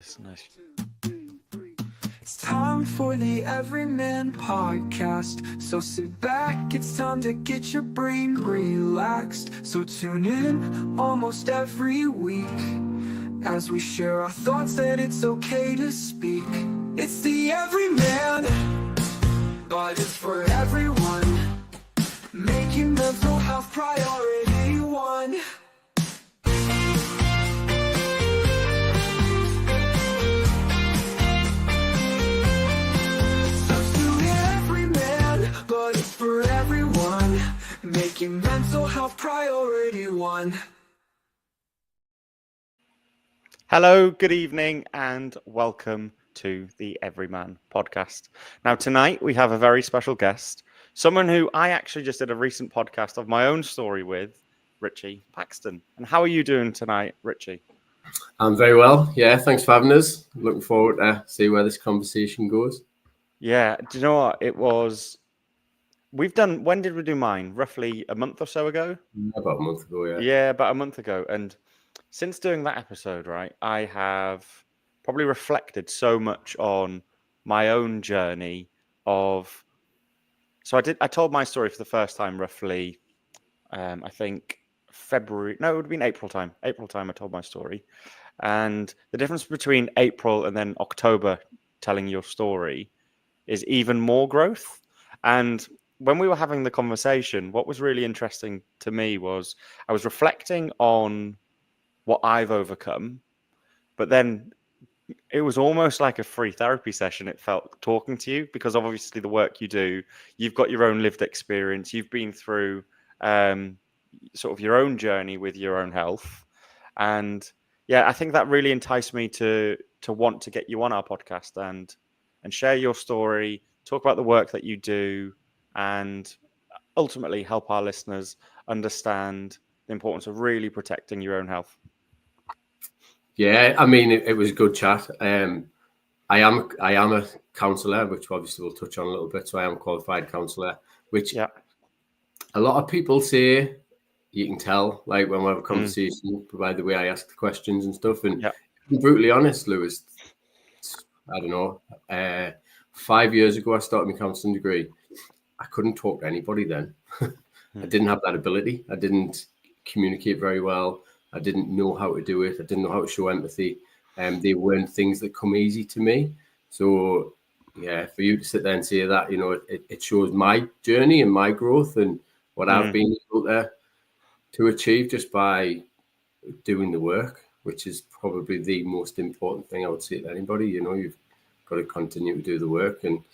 It's nice. It's time for the Everyman Podcast. So sit back, it's time to get your brain relaxed. So tune in almost every week as we share our thoughts that it's okay to speak. It's the Everyman, but it's for everyone. Making mental health priority one. But it's for everyone, making mental health priority one. Hello, good evening, and welcome to the Everyman Podcast. Now, tonight we have a very special guest, someone who I actually just did a recent podcast of my own story with, Richie Paxton. And how are you doing tonight, Richie? I'm very well. Yeah, thanks for having us. Looking forward to see where this conversation goes. Yeah, do you know what? When did we do mine? Roughly a month or so ago? About a month ago, yeah. Yeah, about a month ago. And since doing that episode, right, I have probably reflected so much on my own journey of. So I told my story for the first time roughly, I think February. No, it would have been April time. April time I told my story. And the difference between April and then October telling your story is even more growth. And when we were having the conversation, what was really interesting to me was I was reflecting on what I've overcome, but then it was almost like a free therapy session. It felt talking to you because of obviously the work you do. You've got your own lived experience. You've been through sort of your own journey with your own health. And yeah, I think that really enticed me to want to get you on our podcast and share your story, talk about the work that you do, and ultimately help our listeners understand the importance of really protecting your own health. Yeah, I mean, it was a good chat. I am a counsellor, which obviously we'll touch on a little bit. So I am a qualified counsellor, which a lot of people say you can tell, like when we have a conversation, by the way I ask the questions and stuff. And to be brutally honest, Lewis, I don't know, 5 years ago I started my counselling degree. I couldn't talk to anybody then. I didn't have that ability. I didn't communicate very well. I didn't know how to do it. I didn't know how to show empathy. They weren't things that come easy to me. So, yeah, for you to sit there and say that, you know, it shows my journey and my growth and what I've been able to achieve just by doing the work, which is probably the most important thing I would say to anybody. You know, you've got to continue to do the work. And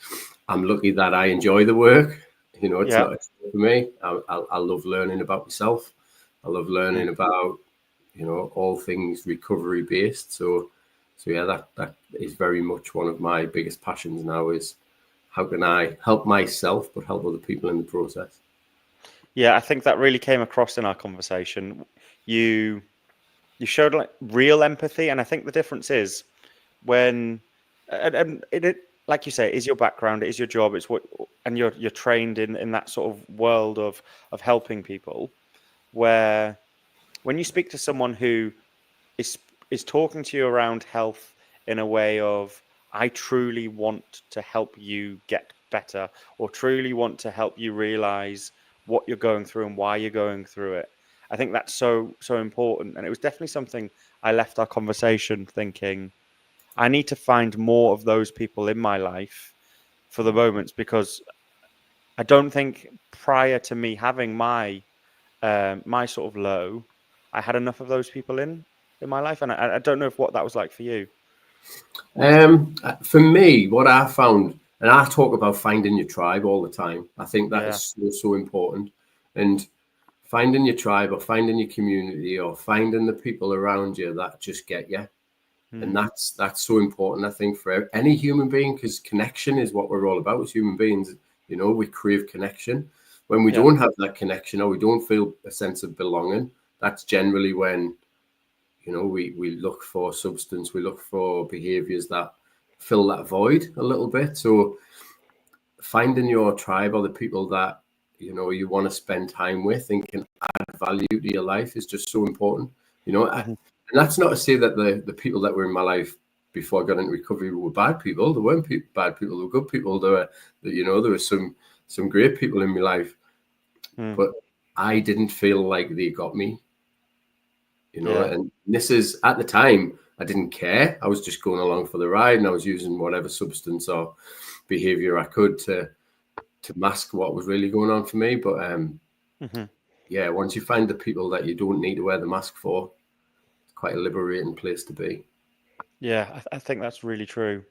I'm lucky that I enjoy the work. You know, it's not for me. I love learning about myself. I love learning about, you know, all things recovery based. So yeah, that is very much one of my biggest passions now is how can I help myself, but help other people in the process. Yeah, I think that really came across in our conversation. You showed like real empathy, and I think the difference is when, and it, like you say, it is your background, it is your job, it's what, and you're trained in that sort of world of helping people, where when you speak to someone who is talking to you around health in a way of, I truly want to help you get better, or truly want to help you realize what you're going through and why you're going through it. I think that's so important. And it was definitely something I left our conversation thinking, I need to find more of those people in my life for the moments, because I don't think prior to me having my my sort of low, I had enough of those people in my life. And I don't know what that was like for you. For me, what I found, and I talk about finding your tribe all the time. I think that is so important. And finding your tribe or finding your community or finding the people around you that just get you. And that's so important, I think, for any human being, because connection is what we're all about as human beings. You know, we crave connection. When we don't have that connection or we don't feel a sense of belonging, that's generally when, you know, we look for substance, we look for behaviors that fill that void a little bit. So finding your tribe or the people that, you know, you want to spend time with and can add value to your life is just so important, you know. And that's not to say that the people that were in my life before I got into recovery were bad people. There weren't bad people. There were good people. There were some great people in my life, but I didn't feel like they got me. And this is, at the time, I didn't care. I was just going along for the ride, and I was using whatever substance or behavior I could to mask what was really going on for me. But once you find the people that you don't need to wear the mask for, it's quite a liberating place to be. Yeah, I think that's really true.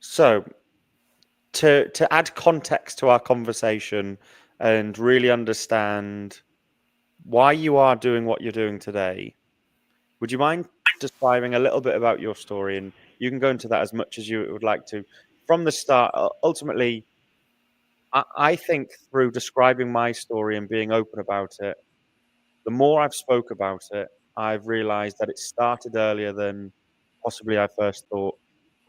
So to add context to our conversation and really understand why you are doing what you're doing today, would you mind describing a little bit about your story? And you can go into that as much as you would like to. From the start, ultimately, I think through describing my story and being open about it, the more I've spoke about it, I've realized that it started earlier than possibly I first thought.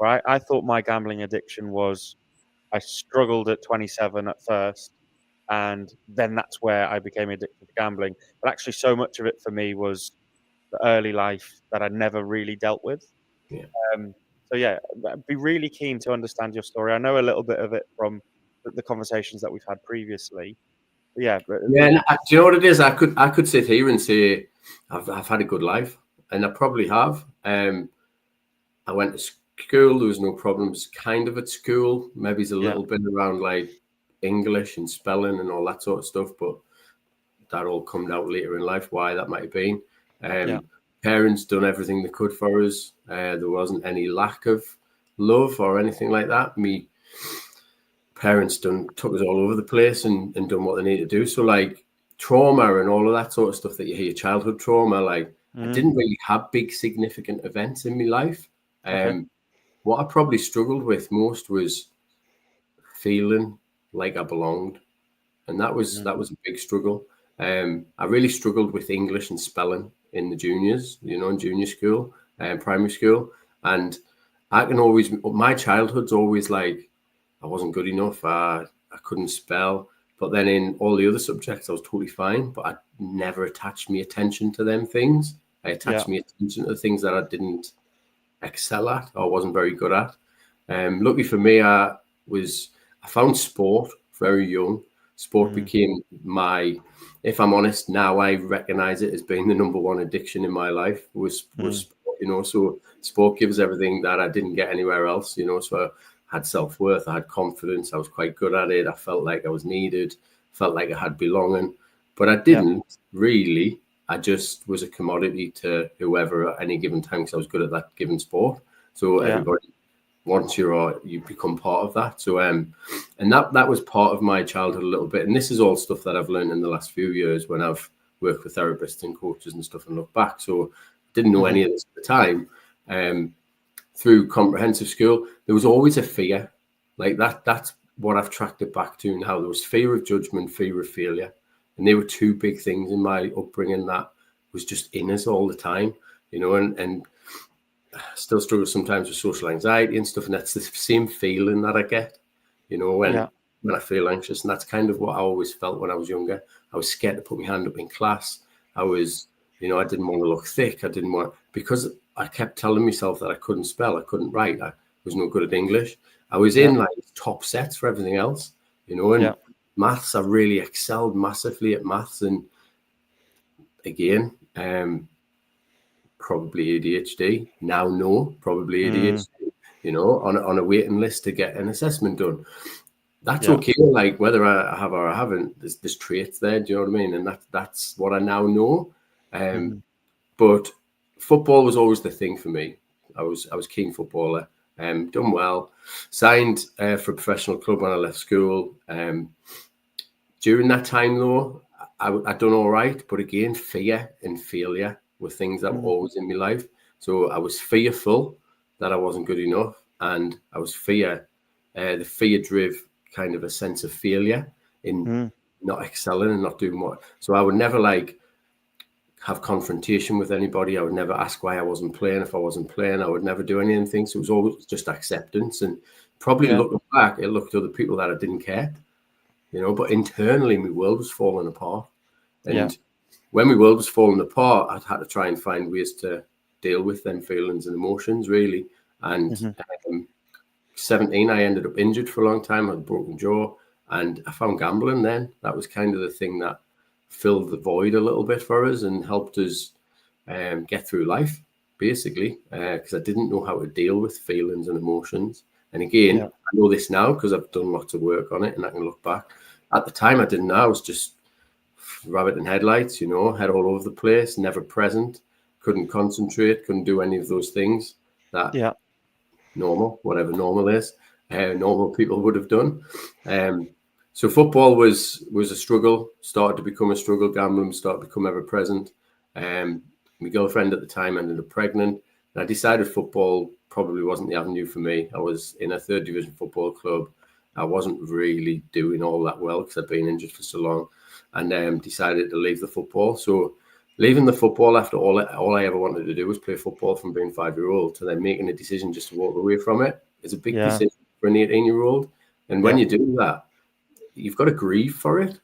Right? I thought my gambling addiction was, I struggled at 27 at first, and then that's where I became addicted to gambling. But actually, so much of it for me was the early life that I never really dealt with. Yeah. So yeah, I'd be really keen to understand your story. I know a little bit of it from the conversations that we've had previously. But yeah, do you know what it is? I could sit here and say I've had a good life, and I probably have. I went to school. There was no problems kind of at school. Maybe it's a little bit around like English and spelling and all that sort of stuff, but that all come out later in life, why that might have been. Parents done everything they could for us. There wasn't any lack of love or anything like that. Me parents took us all over the place and done what they need to do. So like trauma and all of that sort of stuff that you hear, childhood trauma, like I didn't really have big significant events in my life. What I probably struggled with most was feeling like I belonged. And that was a big struggle. I really struggled with English and spelling in the juniors, in junior school and primary school. And my childhood's always like, I wasn't good enough. I couldn't spell. But then in all the other subjects, I was totally fine. But I never attached my attention to them things. I attached my attention to the things that I didn't excel at or wasn't very good at. Lucky for me, I found sport very young. Sport became if I'm honest, now I recognize it as being the number one addiction in my life was sport, so sport gives everything that I didn't get anywhere else, so I had self-worth, I had confidence, I was quite good at it, I felt like I was needed, felt like I had belonging, but I didn't really. I just was a commodity to whoever at any given time because I was good at that given sport. So everybody wants you or you become part of that. So and that was part of my childhood a little bit. And this is all stuff that I've learned in the last few years when I've worked with therapists and coaches and stuff and look back. So didn't know any of this at the time. Through comprehensive school, there was always a fear. Like that's what I've tracked it back to now. There was fear of judgment, fear of failure. And they were two big things in my upbringing that was just in us all the time, and I still struggle sometimes with social anxiety and stuff. And that's the same feeling that I get, when I feel anxious. And that's kind of what I always felt when I was younger. I was scared to put my hand up in class. I was, I didn't want to look thick. Because I kept telling myself that I couldn't spell, I couldn't write, I was no good at English. I was in like top sets for everything else, and maths, I really excelled massively at maths. And again, probably ADHD. Now, no, probably ADHD, on a waiting list to get an assessment done. That's okay. Like whether I have or I haven't, there's traits there. Do you know what I mean? And that's what I now know. But football was always the thing for me. I was keen footballer. Done well. Signed for a professional club when I left school. During that time, though, I done all right. But again, fear and failure were things that were always in my life. So I was fearful that I wasn't good enough. And I was the fear drove kind of a sense of failure in not excelling and not doing what. So I would never have confrontation with anybody. I would never ask why I wasn't playing. If I wasn't playing, I would never do anything. So it was always just acceptance. And probably looking back, it looked to other people that I didn't care, but internally my world was falling apart. And when my world was falling apart, I'd had to try and find ways to deal with them feelings and emotions, really. And 17, I ended up injured for a long time. I had a broken jaw, and I found gambling then. That was kind of the thing that filled the void a little bit for us and helped us get through life, basically, because I didn't know how to deal with feelings and emotions. And again, I know this now because I've done lots of work on it, and I can look back. At the time, I didn't know. I was just rabbit in headlights, head all over the place, never present, couldn't concentrate, couldn't do any of those things that normal, whatever normal is, normal people would have done. So football was a struggle, started to become a struggle. Gambling started to become ever present. My girlfriend at the time ended up pregnant, and I decided football probably wasn't the avenue for me. I was in a 3rd division football club. I wasn't really doing all that well because I'd been injured for so long, and decided to leave the football. So leaving the football after all I ever wanted to do was play football from being 5-year-old to then making a decision just to walk away from it is a big decision for an 18-year-old. And when you do that, you've got to grieve for it.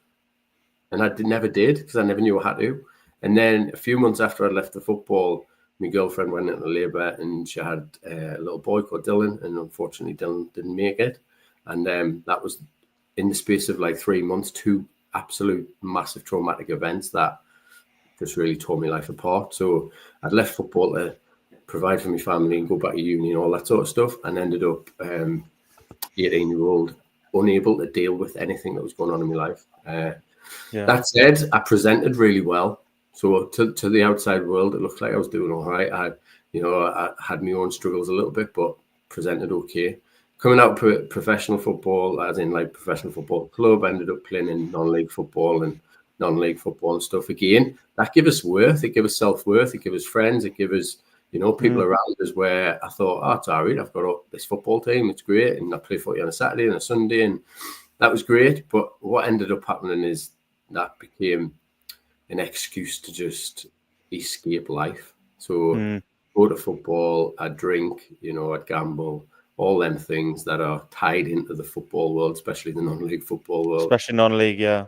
And I never did because I never knew I had to. And then a few months after I left the football, my girlfriend went into labour and she had a little boy called Dylan. And unfortunately, Dylan didn't make it. And that was in the space of like 3 months, 2 absolute massive traumatic events that just really tore my life apart. So I'd left football to provide for my family and go back to uni and all that sort of stuff, and ended up 18-year-old unable to deal with anything that was going on in my life. That said, I presented really well. So to the outside world, it looked like I was doing all right. I had my own struggles a little bit, but presented okay. Coming out of professional football, as in like professional football club, ended up playing in non-league football and stuff. Again, that gave us worth. It gave us self-worth. It gave us friends. It gave us, people around us where I thought, it's all right. I've got this football team. It's great. And I play footy on a Saturday and a Sunday. And that was great. But what ended up happening is that became an excuse to just escape life. So go to football, I'd drink, I'd gamble, all them things that are tied into the football world, especially the non-league football world. Especially non-league, Yeah,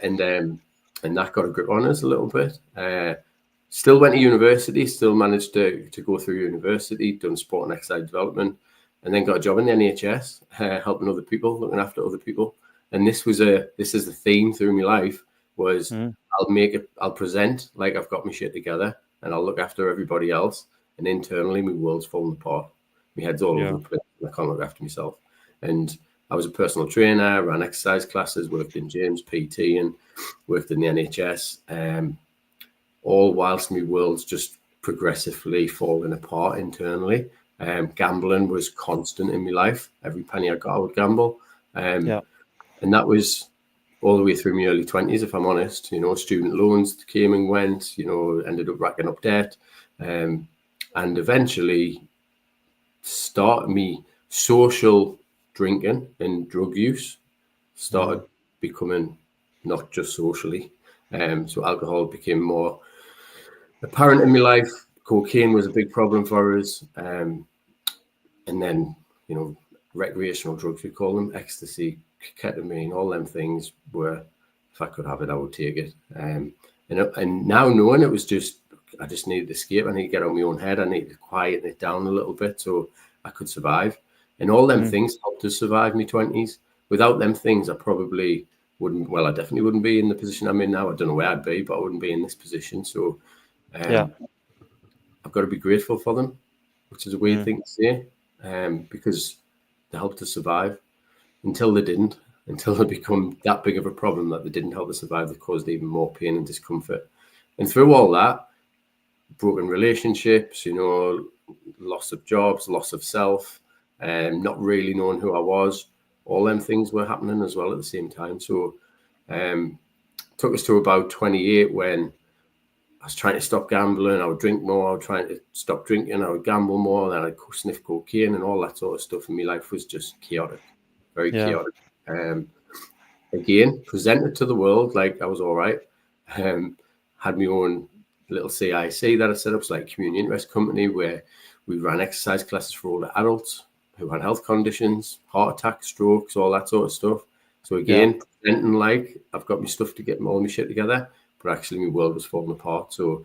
and that got a grip on us a little bit. Still went to university, still managed to go through university, done sport and exercise development, and then got a job in the NHS, helping other people, looking after other people. And this is the theme through my life was I'll present like I've got my shit together and I'll look after everybody else. And internally, my world's falling apart. My head's all over the place. I can't look after myself. And I was a personal trainer, ran exercise classes, worked in gyms, PT, and worked in the NHS. All whilst my world's just progressively falling apart internally. Gambling was constant in my life. Every penny I got, I would gamble. And that was all the way through my early 20s, if I'm honest. Student loans came and went, ended up racking up debt. And eventually started me social drinking and drug use started becoming not just socially. So alcohol became more apparent in my life. Cocaine was a big problem for us. And then, recreational drugs, we call them, ecstasy, ketamine, all them things were, if I could have it, I would take it. And now knowing it was just, I just needed to escape. I need to get out of my own head. I need to quieten it down a little bit so I could survive. And all them things helped us survive my 20s. Without them things, I probably wouldn't, I definitely wouldn't be in the position I'm in now. I don't know where I'd be, but I wouldn't be in this position. So I've got to be grateful for them, which is a weird thing to say, because they helped us survive until they didn't, until they become that big of a problem that they didn't help us survive. They caused even more pain and discomfort. And through all that, broken relationships, loss of jobs, loss of self, not really knowing who I was, all them things were happening as well at the same time. So took us to about 28 when I was trying to stop gambling. I would drink more. I was trying to stop drinking. I would gamble more. Then I'd sniff cocaine and all that sort of stuff. And my life was just chaotic, very chaotic. Again, presented to the world like I was all right. Had my own little CIC that I set up. It's like a community interest company where we ran exercise classes for older adults who had health conditions, heart attacks, strokes, all that sort of stuff. So again, presenting like I've got my stuff to get all my shit together, but actually my world was falling apart. So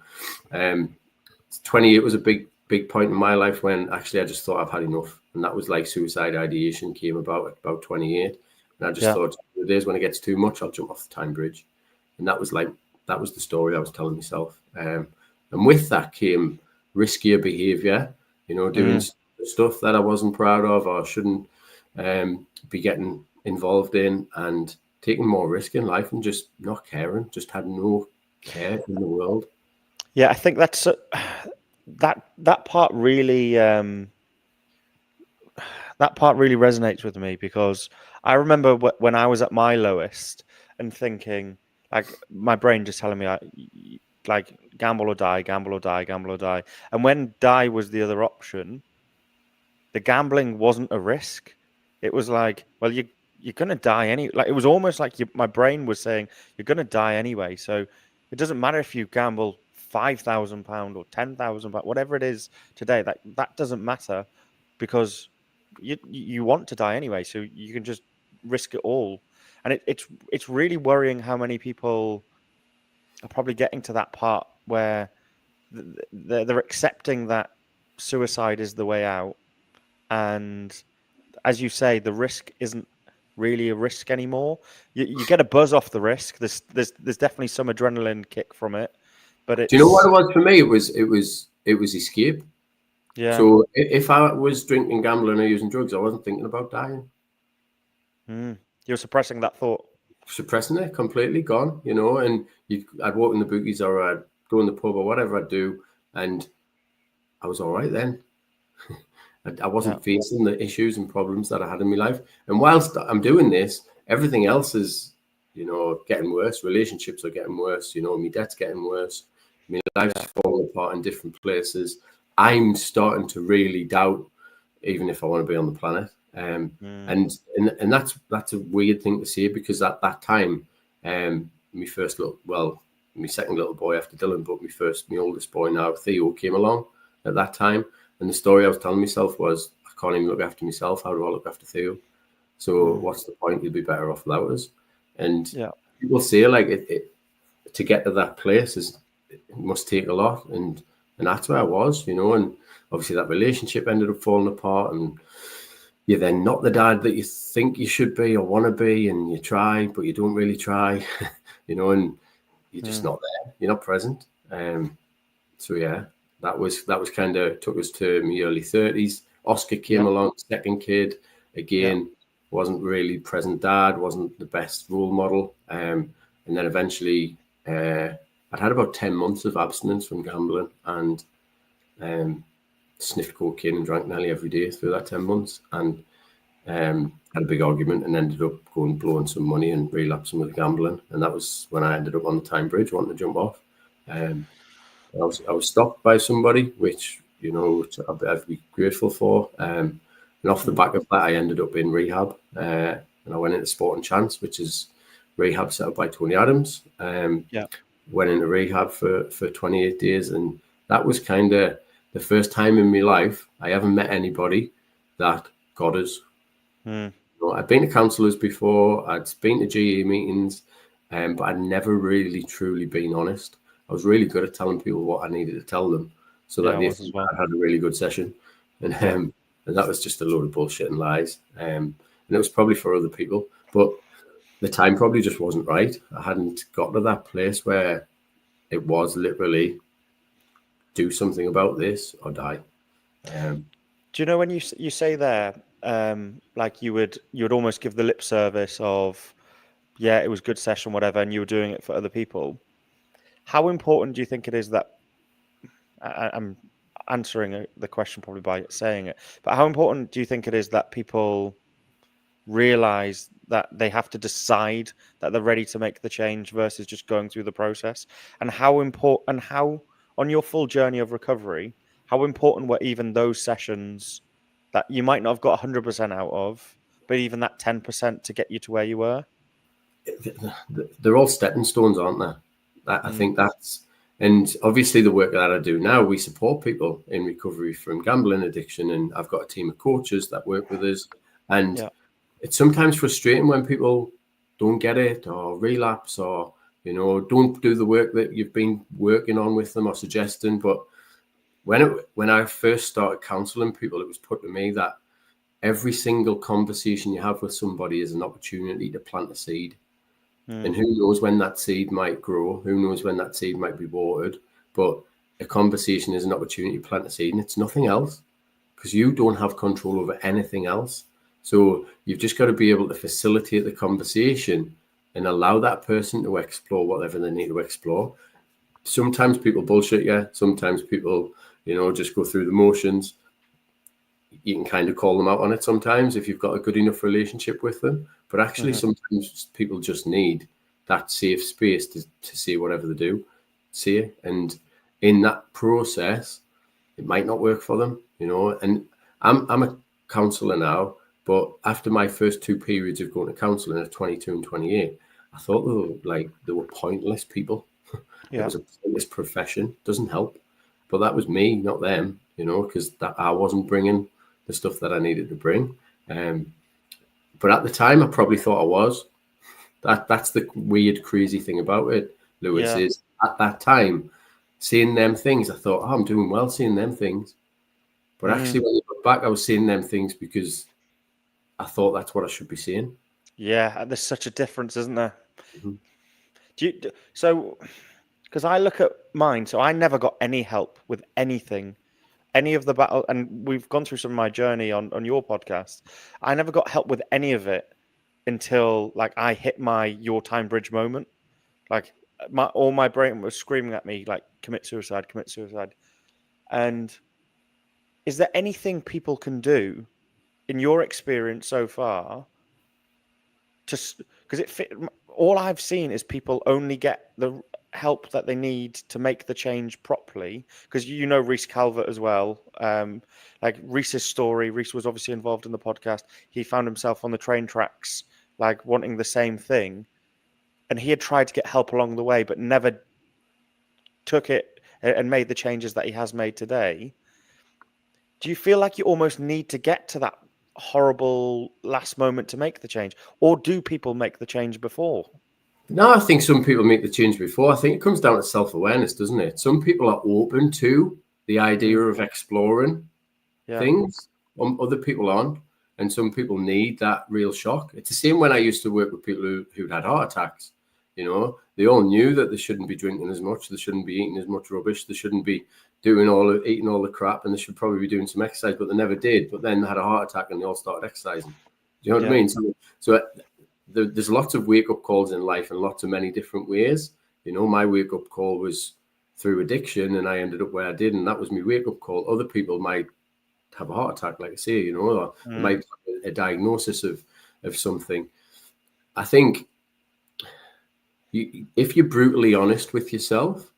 28 was a big big point in my life when actually I just thought I've had enough. And that was like suicide ideation came about at about 28. And I just thought, the days when it gets too much, I'll jump off the Tyne Bridge. And that was the story I was telling myself. And with that came riskier behavior, doing stuff that I wasn't proud of or shouldn't be getting involved in, and taking more risk in life and just not caring, just had no care in the world. Yeah, I think that's that part really resonates with me, because I remember when I was at my lowest and thinking, like, my brain just telling me like gamble or die, gamble or die, gamble or die. And when die was the other option, the gambling wasn't a risk. It was like, well, you're gonna die anyway. Like, it was almost like my brain was saying, you're gonna die anyway. So it doesn't matter if you gamble £5,000 or £10,000, whatever it is today. That doesn't matter, because you want to die anyway. So you can just risk it all. And it's really worrying how many people are probably getting to that part where they're accepting that suicide is the way out. And as you say, the risk isn't really a risk anymore. You get a buzz off the risk. There's definitely some adrenaline kick from it. But it's... Do you know what it was for me? It was escape. Yeah. So if I was drinking, gambling, or using drugs, I wasn't thinking about dying. You're suppressing that thought. Suppressing it completely, gone. And I'd walk in the bookies, or I'd go in the pub, or whatever I'd do, and I was all right then. I wasn't facing the issues and problems that I had in my life. And whilst I'm doing this, everything else is, getting worse. Relationships are getting worse. My debt's getting worse. My life's falling apart in different places. I'm starting to really doubt, even if I want to be on the planet. And that's a weird thing to say, because at that time, my second little boy after Dylan, but my oldest boy now, Theo, came along at that time. And the story I was telling myself was, I can't even look after myself. How do I look after Theo? So what's the point? You'll be better off without us. And people say, like, it to get to that place it must take a lot. And that's where I was, and obviously that relationship ended up falling apart, and you're then not the dad that you think you should be or want to be, and you try, but you don't really try, and you're just not there. You're not present. So yeah. That was kind of took us to my early 30s. Oscar came along, second kid. Again, wasn't really present dad, wasn't the best role model. And then eventually, I'd had about 10 months of abstinence from gambling, and sniffed cocaine and drank nearly every day through that 10 months. And had a big argument and ended up blowing some money and relapsing with gambling. And that was when I ended up on the Tyne Bridge wanting to jump off. I was stopped by somebody, which, I'd be grateful for. And off the back of that, I ended up in rehab. And I went into Sport and Chance, which is rehab set up by Tony Adams. Went into rehab for 28 days. And that was kind of the first time in my life I ever met anybody that got us. I'd been to counsellors before. I'd been to GE meetings, but I'd never really, truly been honest. I was really good at telling people what I needed to tell them, so that they thought I had a really good session. And that was just a load of bullshit and lies. And it was probably for other people, but the time probably just wasn't right. I hadn't got to that place where it was literally do something about this or die. Do you know, when you say there, like you would almost give the lip service of, yeah, it was a good session, whatever, and you were doing it for other people. How important do you think it is that, I'm answering the question probably by saying it, but how important do you think it is that people realize that they have to decide that they're ready to make the change versus just going through the process? And how on your full journey of recovery, how important were even those sessions that you might not have got 100% out of, but even that 10% to get you to where you were? They're all stepping stones, aren't they? I think that's, and obviously the work that I do now, we support people in recovery from gambling addiction, and I've got a team of coaches that work with us. And it's sometimes frustrating when people don't get it or relapse, or don't do the work that you've been working on with them or suggesting. But when I first started counselling people, it was put to me that every single conversation you have with somebody is an opportunity to plant a seed. And who knows when that seed might grow? Who knows when that seed might be watered? But a conversation is an opportunity to plant a seed, and it's nothing else, because you don't have control over anything else. So you've just got to be able to facilitate the conversation and allow that person to explore whatever they need to explore. Sometimes people bullshit you. Sometimes people, just go through the motions. You can kind of call them out on it sometimes if you've got a good enough relationship with them. But actually, sometimes people just need that safe space to say whatever they do, say. And in that process, it might not work for them, And I'm a counsellor now, but after my first 2 periods of going to counselling at 22 and 28, I thought they were pointless people. It was a pointless profession. Doesn't help. But that was me, not them, because I wasn't bringing the stuff that I needed to bring. But at the time, I probably thought I was. That's the weird, crazy thing about it, Lewis, is at that time, seeing them things, I thought, I'm doing well seeing them things. But actually, when I look back, I was seeing them things because I thought that's what I should be seeing. Yeah, there's such a difference, isn't there? Because I look at mine, so I never got any help with anything, any of the battle, and we've gone through some of my journey on your podcast. I never got help with any of it until I hit my Your Time Bridge moment. All my brain was screaming at me commit suicide. And is there anything people can do in your experience so far because all I've seen is people only get the help that they need to make the change properly, because Reese Calvert as well, Reese's story. Reese was obviously involved in the podcast. He found himself on the train tracks wanting the same thing, and he had tried to get help along the way but never took it and made the changes that he has made today. Do you feel like you almost need to get to that horrible last moment to make the change, or do people make the change before? No, I think some people make the change before. I think it comes down to self-awareness, doesn't it? Some people are open to the idea of exploring things, other people aren't, and some people need that real shock. It's the same when I used to work with people who'd had heart attacks. They all knew that they shouldn't be drinking as much, they shouldn't be eating as much rubbish, they shouldn't be eating all the crap, and they should probably be doing some exercise, but they never did. But then they had a heart attack and they all started exercising. Do you know what I mean? So there's lots of wake-up calls in life and lots of many different ways. My wake-up call was through addiction, and I ended up where I did, and that was my wake-up call. Other people might have a heart attack, like I say, or they might have a diagnosis of something. I think if you're brutally honest with yourself,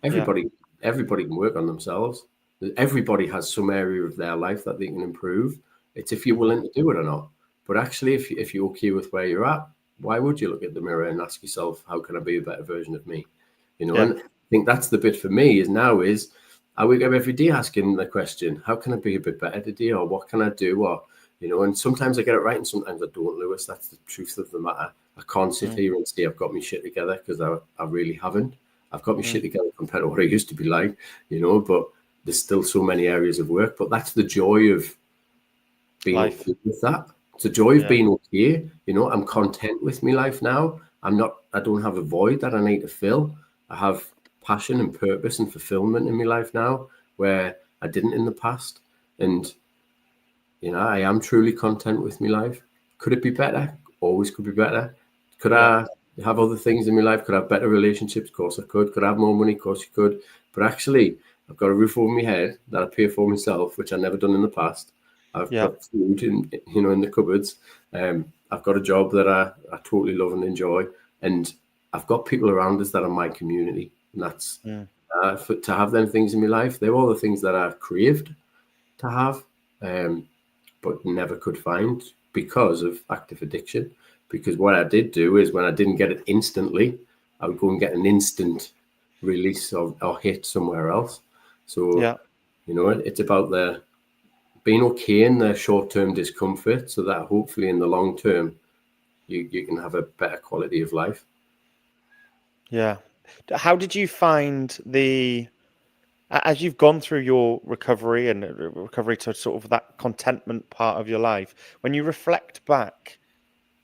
everybody can work on themselves. Everybody has some area of their life that they can improve. It's if you're willing to do it or not. But actually, if you're okay with where you're at, why would you look at the mirror and ask yourself, how can I be a better version of me? And I think that's the bit for me is I wake up every day asking the question, how can I be a bit better today? Or what can I do? Or, and sometimes I get it right and sometimes I don't, Lewis. That's the truth of the matter. I can't sit here and say I've got my shit together, because I really haven't. I've got my shit together compared to what I used to be like, but there's still so many areas of work. But that's the joy of being okay with that. It's the joy of being okay. I'm content with my life now. I don't have a void that I need to fill. I have passion and purpose and fulfillment in my life now where I didn't in the past. And, I am truly content with my life. Could it be better? Always could be better. Could I have other things in my life? Could I have better relationships? Of course I could. Could I have more money? Of course you could. But actually, I've got a roof over my head that I pay for myself, which I've never done in the past. I've got food in the cupboards. I've got a job that I totally love and enjoy. And I've got people around us that are my community. And that's to have them things in my life. They're all the things that I craved to have, but never could find because of active addiction. Because what I did do is when I didn't get it instantly, I would go and get an instant release or hit somewhere else. So, it's about being okay in the short-term discomfort so that hopefully in the long term, you can have a better quality of life. Yeah. How did you find the As you've gone through your recovery and recovery to sort of that contentment part of your life, when you reflect back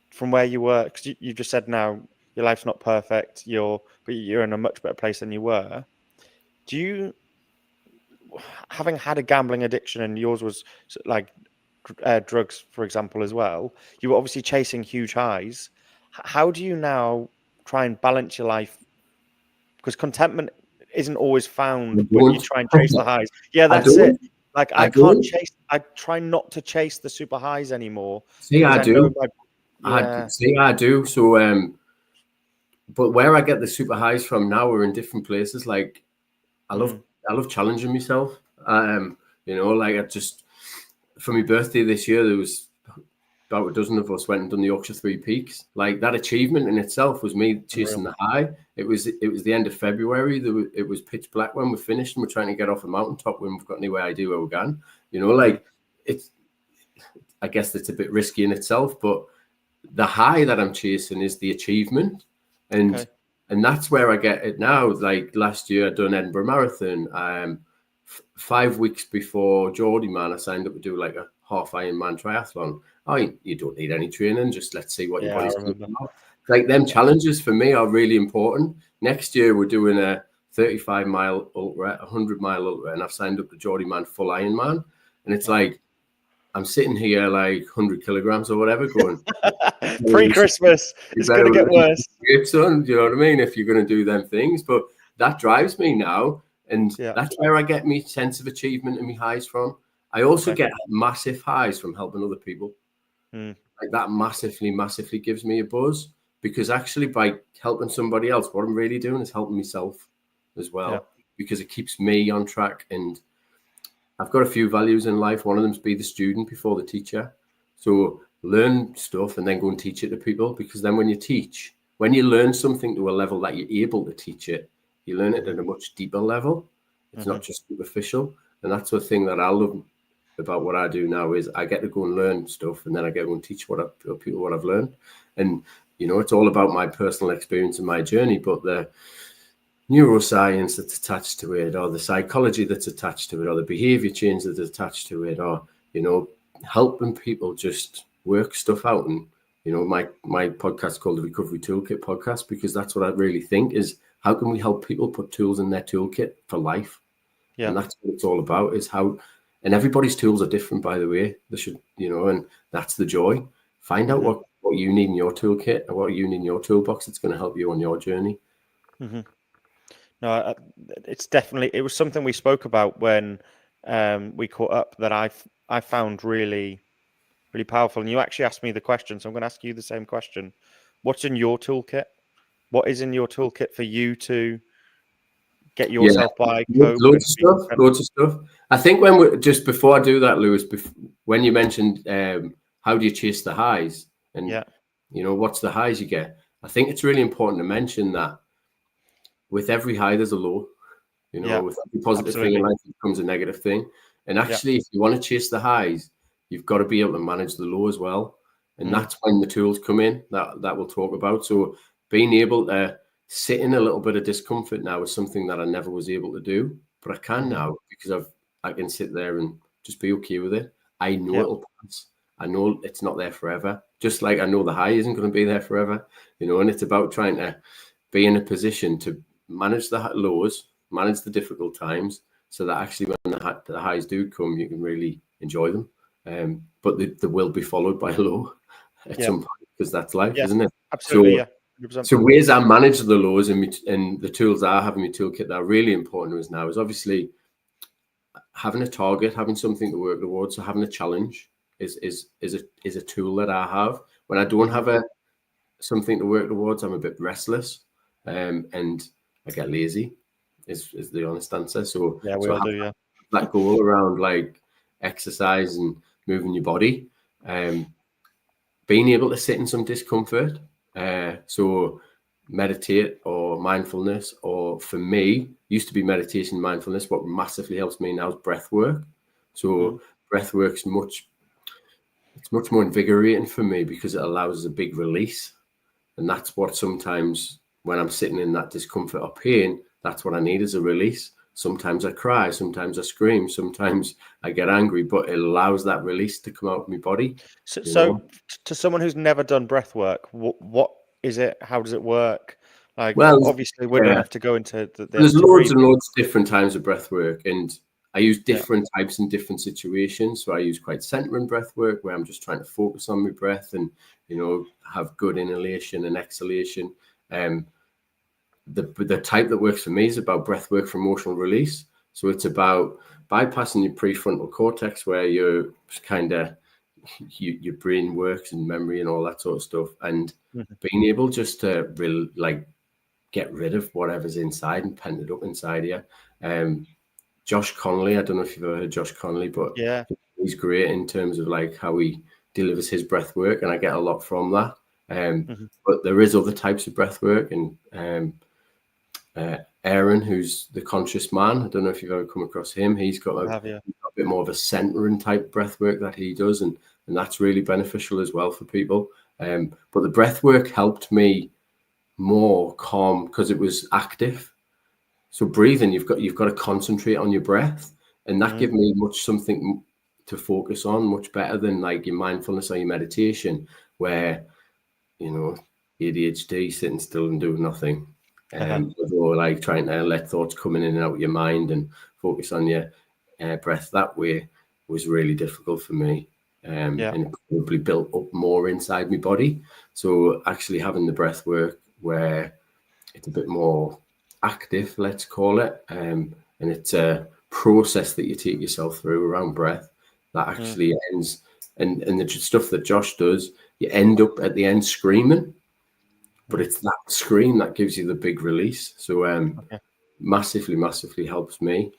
from where you were, because you just said now your life's not perfect, but you're in a much better place than you were. Do you, having had a gambling addiction, and yours was like drugs, for example, as well, you were obviously chasing huge highs. How do you now try and balance your life? Because contentment isn't always found when you try and chase the highs. Yeah, that's it. Like I try not to chase the super highs anymore. See, I do. Yeah. I do. So, but where I get the super highs from now are in different places. Like I love challenging myself. You know, like I just, for my birthday this year, there was about a dozen of us went and done the Yorkshire Three Peaks. Like that achievement in itself was me chasing the high. It was the end of February. It was pitch black when we finished, and we're trying to get off a mountaintop when we've got any idea where we're going. You know, like I guess it's a bit risky in itself, but the high that I'm chasing is the achievement, and that's where I get it now. Like last year, I'd done Edinburgh Marathon. 5 weeks before Geordie Man, I signed up to do like a half Ironman triathlon. You don't need any training, just let's see what your body's doing. Like them challenges for me are really important. Next year we're doing a 35-mile ultra, 100-mile ultra, and I've signed up to Geordie Man full Ironman, and it's like I'm sitting here like 100 kilograms or whatever going pre-Christmas. It's going to get worse. Son, do you know what I mean? If you're going to do them things, but that drives me now, and that's where I get my sense of achievement and my highs from. I also get massive highs from helping other people. Like that massively gives me a buzz, because actually by helping somebody else, what I'm really doing is helping myself as well, because it keeps me on track. And I've got a few values in life. One of them is be the student before the teacher. So learn stuff and then go and teach it to people, because then when you learn something to a level that you're able to teach it, you learn it at a much deeper level. It's not just superficial. And that's the thing that I love about what I do now, is I get to go and learn stuff, and then I get to go and teach people what I've learned. And, you know, it's all about my personal experience and my journey, but the neuroscience that's attached to it, or the psychology that's attached to it, or the behavior change that's attached to it, or, you know, helping people just work stuff out. And, you know, my podcast called the Recovery Toolkit Podcast, because that's what I really think is, how can we help people put tools in their toolkit for life? Yeah. And that's what it's all about, is how, and everybody's tools are different, by the way. They should, you know, and that's the joy. Find out what you need in your toolkit and what you need in your toolbox that's going to help you on your journey. No, it's definitely, it was something we spoke about when we caught up that I found really, really powerful. And you actually asked me the question, so I'm going to ask you the same question. What's in your toolkit? What is in your toolkit for you to get yourself by? Loads of stuff. I think just before I do that, Lewis, when you mentioned how do you chase the highs, and you know, what's the highs you get, I think it's really important to mention that with every high there's a low. You know, with every positive thing in life becomes a negative thing. And actually, if you want to chase the highs, you've got to be able to manage the low as well. And that's when the tools come in that we'll talk about. So being able to sit in a little bit of discomfort now is something that I never was able to do, but I can now, because I can sit there and just be okay with it. I know it'll pass. I know it's not there forever. Just like I know the high isn't going to be there forever, you know. And it's about trying to be in a position to manage the lows, manage the difficult times, so that actually when the highs do come, you can really enjoy them. But they will be followed by a low at some point, because that's life, isn't it? Absolutely, So ways I manage the lows and the tools that I have in my toolkit that are really important to us now is obviously having a target, having something to work towards. So having a challenge is a tool that I have. When I don't have something to work towards, I'm a bit restless, and I get lazy. Is the honest answer. So we all do. That goal around like exercise and moving your body, being able to sit in some discomfort. So meditate or mindfulness, or for me, used to be meditation, mindfulness. What massively helps me now is breath work. So breath work's much more invigorating for me, because it allows a big release. And that's what sometimes when I'm sitting in that discomfort or pain, that's what I need, is a release. Sometimes I cry, sometimes I scream, sometimes I get angry, but it allows that release to come out of my body. So to someone who's never done breath work, what is it? How does it work? Like, Well, obviously, we don't have to go into the there's active loads and breathing. loads of different types of breath work, and I use different types in different situations. So I use quite centering breath work where I'm just trying to focus on my breath and, have good inhalation and exhalation. The type that works for me is about breath work for emotional release. So it's about bypassing your prefrontal cortex where you're kind of your brain works and memory and all that sort of stuff, and being able just to get rid of whatever's inside and pent it up inside you. Josh Connolly, I don't know if you've ever heard Josh Connolly, but he's great in terms of like how he delivers his breath work, and I get a lot from that. But there is other types of breath work, and Aaron, who's the conscious man, I don't know if you've ever come across him. He's got a bit more of a centering type breath work that he does, and that's really beneficial as well for people. But the breath work helped me more calm because it was active. So breathing, you've got to concentrate on your breath, and that gave me something to focus on, much better than like your mindfulness or your meditation, where ADHD, sitting still and doing nothing, or like trying to let thoughts come in and out of your mind and focus on your breath that way was really difficult for me. And it probably built up more inside my body. So actually having the breath work where it's a bit more active, let's call it, and it's a process that you take yourself through around breath that actually ends, and the stuff that Josh does, you end up at the end screaming, but it's that scream that gives you the big release. So massively helps me.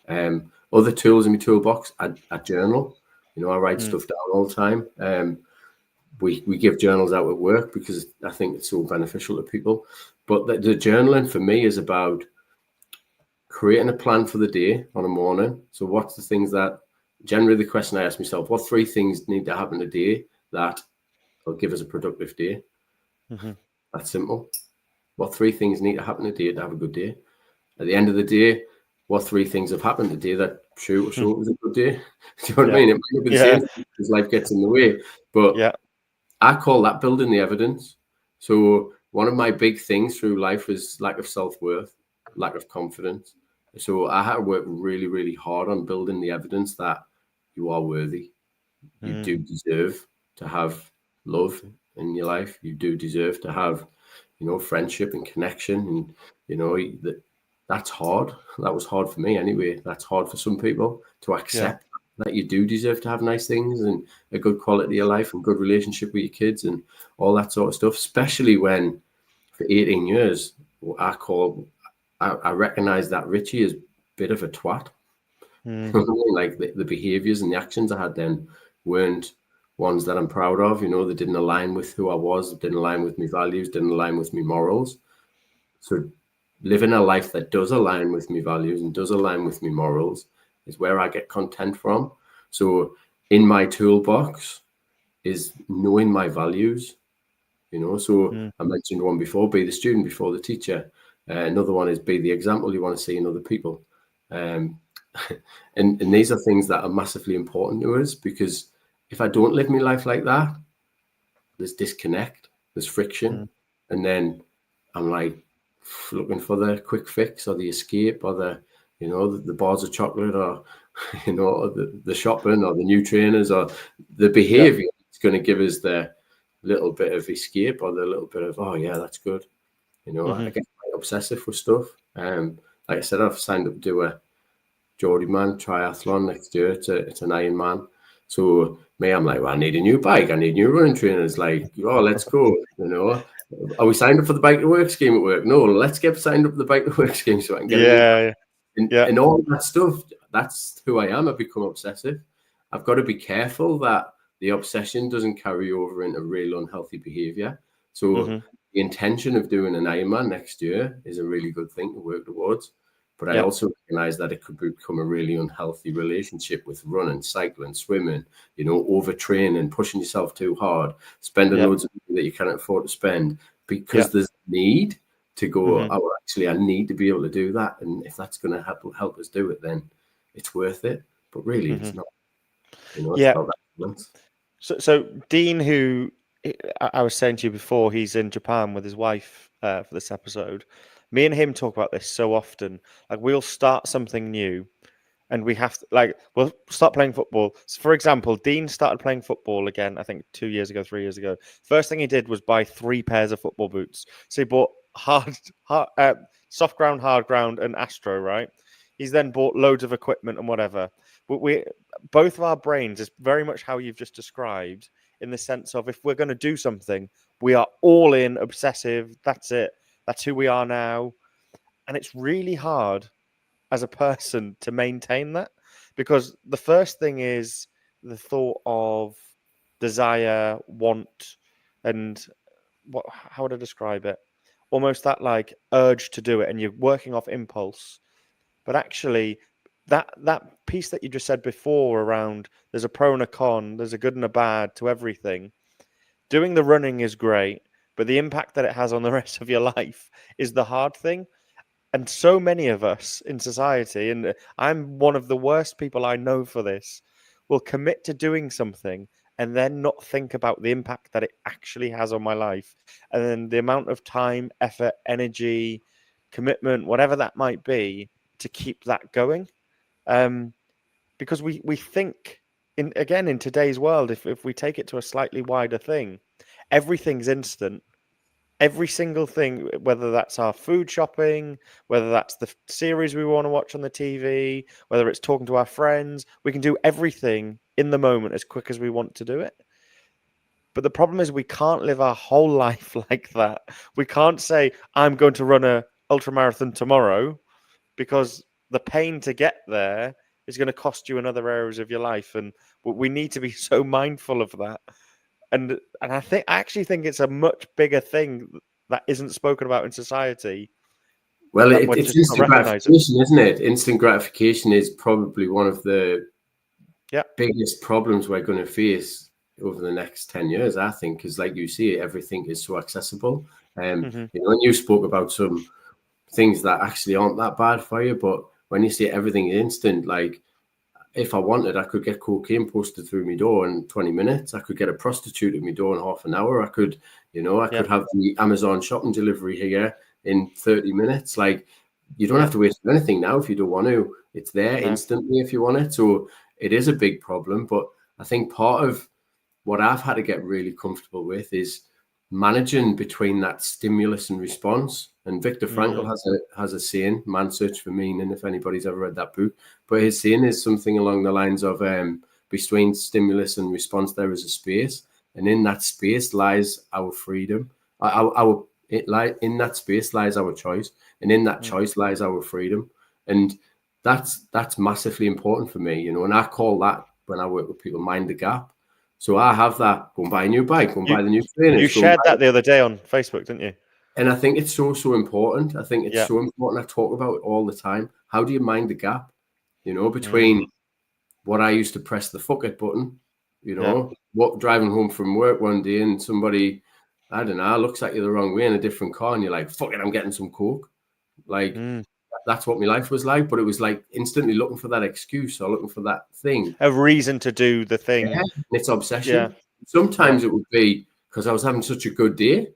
Other tools in my toolbox, I journal. I write stuff down all the time. We give journals out at work because I think it's so beneficial to people. But the journaling for me is about creating a plan for the day on a morning. So what's the things that, generally the question I ask myself, what 3 things need to happen today that will give us a productive day? That's simple. What 3 things need to happen today to have a good day? At the end of the day, what 3 things have happened today that show it was a good day? Do you know what I mean? It might not be the same because life gets in the way. But I call that building the evidence. So one of my big things through life is lack of self-worth, lack of confidence. So I had to work really, really hard on building the evidence that you are worthy. You do deserve to have love in your life. You do deserve to have, friendship and connection. And, that's hard. That was hard for me anyway. That's hard for some people to accept that you do deserve to have nice things and a good quality of life and good relationship with your kids and all that sort of stuff, especially when for 18 years, I recognize that Richie is a bit of a twat. Like the behaviors and the actions I had then weren't ones that I'm proud of. They didn't align with who I was, didn't align with my values, didn't align with my morals. So living a life that does align with my values and does align with my morals is where I get content from. So in my toolbox is knowing my values, So I mentioned one before, be the student before the teacher. Another one is be the example you want to see in other people. And these are things that are massively important to us, because if I don't live my life like that, there's disconnect, there's friction. And then I'm like looking for the quick fix or the escape or the bars of chocolate or, the shopping or the new trainers or the behavior that's going to give us the little bit of escape or the little bit of, oh yeah, that's good. I get quite obsessive with stuff. Like I said, I've signed up to do a Geordie Man triathlon next year. It's an Ironman. So I'm like, well, I need a new bike. I need new running trainers. Like, oh, let's go. Are we signed up for the bike to work scheme at work? No, let's get signed up for the bike to work scheme so I can get and all that stuff. That's who I am. I've become obsessive. I've got to be careful that the obsession doesn't carry over into real unhealthy behavior. So the intention of doing an Ironman next year is a really good thing to work towards. But I also recognize that it could become a really unhealthy relationship with running, cycling, swimming, overtraining, pushing yourself too hard, spending loads of money that you can't afford to spend because there's need. to go, oh, actually, I need to be able to do that. And if that's going to help us do it, then it's worth it. But really, it's not. You know, it's about that balance. So Dean, who I was saying to you before, he's in Japan with his wife for this episode. Me and him talk about this so often. Like, we'll start something new, and we have to, like, we'll start playing football. So for example, Dean started playing football again, I think 3 years ago. First thing he did was buy 3 pairs of football boots. So he bought soft ground, hard ground, and Astro, right? He's then bought loads of equipment and whatever. We both of our brains is very much how you've just described, in the sense of, if we're going to do something, we are all in, obsessive. That's it. That's who we are now. And it's really hard as a person to maintain that, because the first thing is the thought of desire, want, and how would I describe it? Almost that like urge to do it, and you're working off impulse. But actually, that piece that you just said before around there's a pro and a con, there's a good and a bad to everything. Doing the running is great, but the impact that it has on the rest of your life is the hard thing. And so many of us in society, and I'm one of the worst people I know for this, will commit to doing something and then not think about the impact that it actually has on my life. And then the amount of time, effort, energy, commitment, whatever that might be, to keep that going. Because we think, in today's world, if we take it to a slightly wider thing, everything's instant. Every single thing, whether that's our food shopping, whether that's the series we want to watch on the TV, whether it's talking to our friends, we can do everything in the moment as quick as we want to do it. But the problem is we can't live our whole life like that. We can't say, I'm going to run a ultramarathon tomorrow, because the pain to get there is going to cost you in other areas of your life. And we need to be so mindful of that. And I actually think it's a much bigger thing that isn't spoken about in society. Well, it's instant gratification, isn't it? Instant gratification is probably one of the biggest problems we're going to face over the next 10 years, I think, because like you see, everything is so accessible. You know, when you spoke about some things that actually aren't that bad for you, but when you say everything is instant, like, if I wanted, I could get cocaine posted through my door in 20 minutes. I could get a prostitute at my door in half an hour. I could, could have the Amazon shopping delivery here in 30 minutes. Like, you don't have to wait for anything now if you don't want to. It's there instantly if you want it. So it is a big problem. But I think part of what I've had to get really comfortable with is managing between that stimulus and response. And Viktor Frankl has a saying, Man's Search for Meaning, if anybody's ever read that book. But his saying is something along the lines of, between stimulus and response, there is a space. And in that space lies our freedom. In that space lies our choice. And in that choice lies our freedom. And that's massively important for me, and I call that, when I work with people, mind the gap. So I have that, go and buy a new bike, go and buy the new trainer. You shared that the other day on Facebook, didn't you? And I think it's so important. I think it's so important. I talk about it all the time. How do you mind the gap, between what I used to press the fuck it button, what driving home from work one day and somebody, I don't know, looks at you the wrong way in a different car and you're like, fuck it, I'm getting some coke. Like, that's what my life was like. But it was like instantly looking for that excuse or looking for that thing. A reason to do the thing. Yeah, it's obsession. Yeah. Sometimes it would be because I was having such a good day.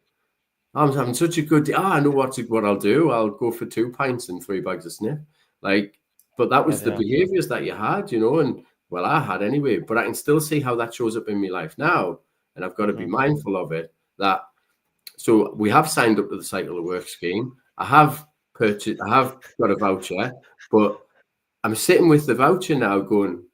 I know what I'll do. I'll go for 2 pints and 3 bags of sniff. Like, but that was the behaviors that you had, and well, I had anyway. But I can still see how that shows up in my life now, and I've got to be mindful of it. So we have signed up to the Cycle to Work scheme. I have got a voucher, but I'm sitting with the voucher now, going,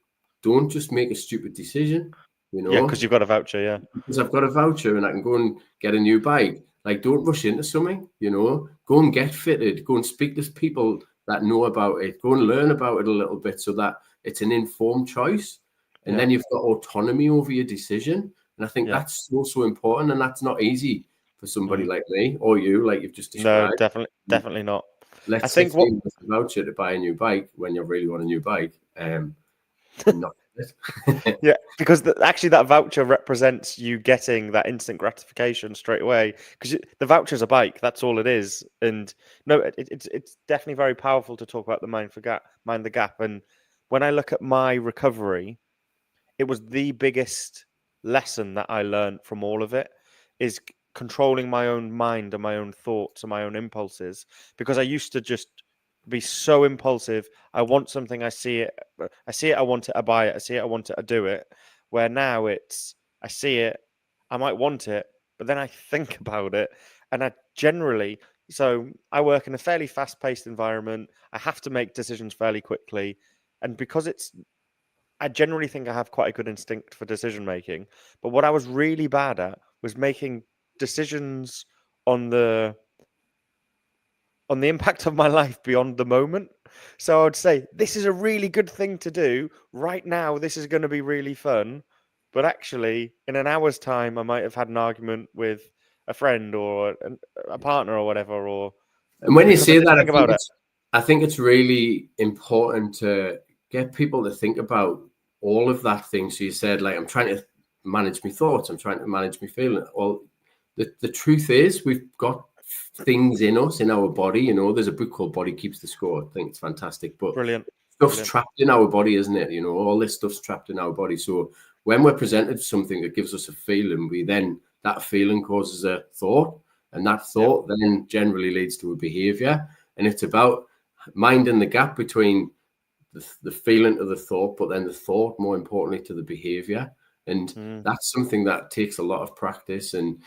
don't just make a stupid decision, Yeah, because you've got a voucher, Because I've got a voucher and I can go and get a new bike. Like, don't rush into something, Go and get fitted. Go and speak to people that know about it. Go and learn about it a little bit so that it's an informed choice. And then you've got autonomy over your decision. And I think that's so important. And that's not easy for somebody like me or you, like you've just described. No, definitely not. I think what voucher to buy a new bike when you really want a new bike, not Yeah, because actually that voucher represents you getting that instant gratification straight away. Because the voucher's a bike, that's all it is. And no, it's definitely very powerful to talk about the mind the gap. And when I look at my recovery, it was the biggest lesson that I learned from all of it is controlling my own mind and my own thoughts and my own impulses. Because I used to just be so impulsive. I want something, I see it, I want it, I buy it, I see it, I want it, I do it. Where now it's, I see it, I might want it, but then I think about it, and so I work in a fairly fast-paced environment. I have to make decisions fairly quickly, and because I generally think I have quite a good instinct for decision making. But what I was really bad at was making decisions on the impact of my life beyond the moment. So I would say, this is a really good thing to do right now. This is going to be really fun. But actually, in an hour's time, I might have had an argument with a friend or a partner or whatever. And when you because I say didn't that, think about it. I think it's really important to get people to think about all of that thing. So you said, like, I'm trying to manage my thoughts. I'm trying to manage my feeling. Well, the truth is we've got things in us, in our body. There's a book called Body Keeps the Score. I think it's fantastic. But Brilliant. Stuff's trapped in our body, isn't it? All this stuff's trapped in our body. So when we're presented something that gives us a feeling, that feeling causes a thought. And that thought then generally leads to a behavior. And it's about minding the gap between the feeling to the thought, but then the thought, more importantly, to the behavior. And that's something that takes a lot of practice. And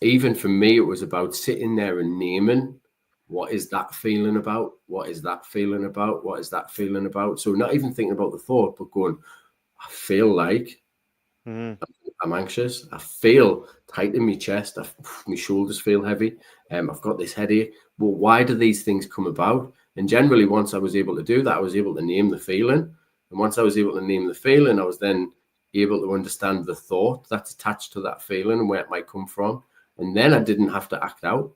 even for me, it was about sitting there and naming, what is that feeling about? What is that feeling about? What is that feeling about? So not even thinking about the thought, but going, I feel like I'm anxious. I feel tight in my chest. My shoulders feel heavy. I've got this headache. Well, why do these things come about? And generally, once I was able to do that, I was able to name the feeling. And once I was able to name the feeling, I was then able to understand the thought that's attached to that feeling and where it might come from. And then I didn't have to act out.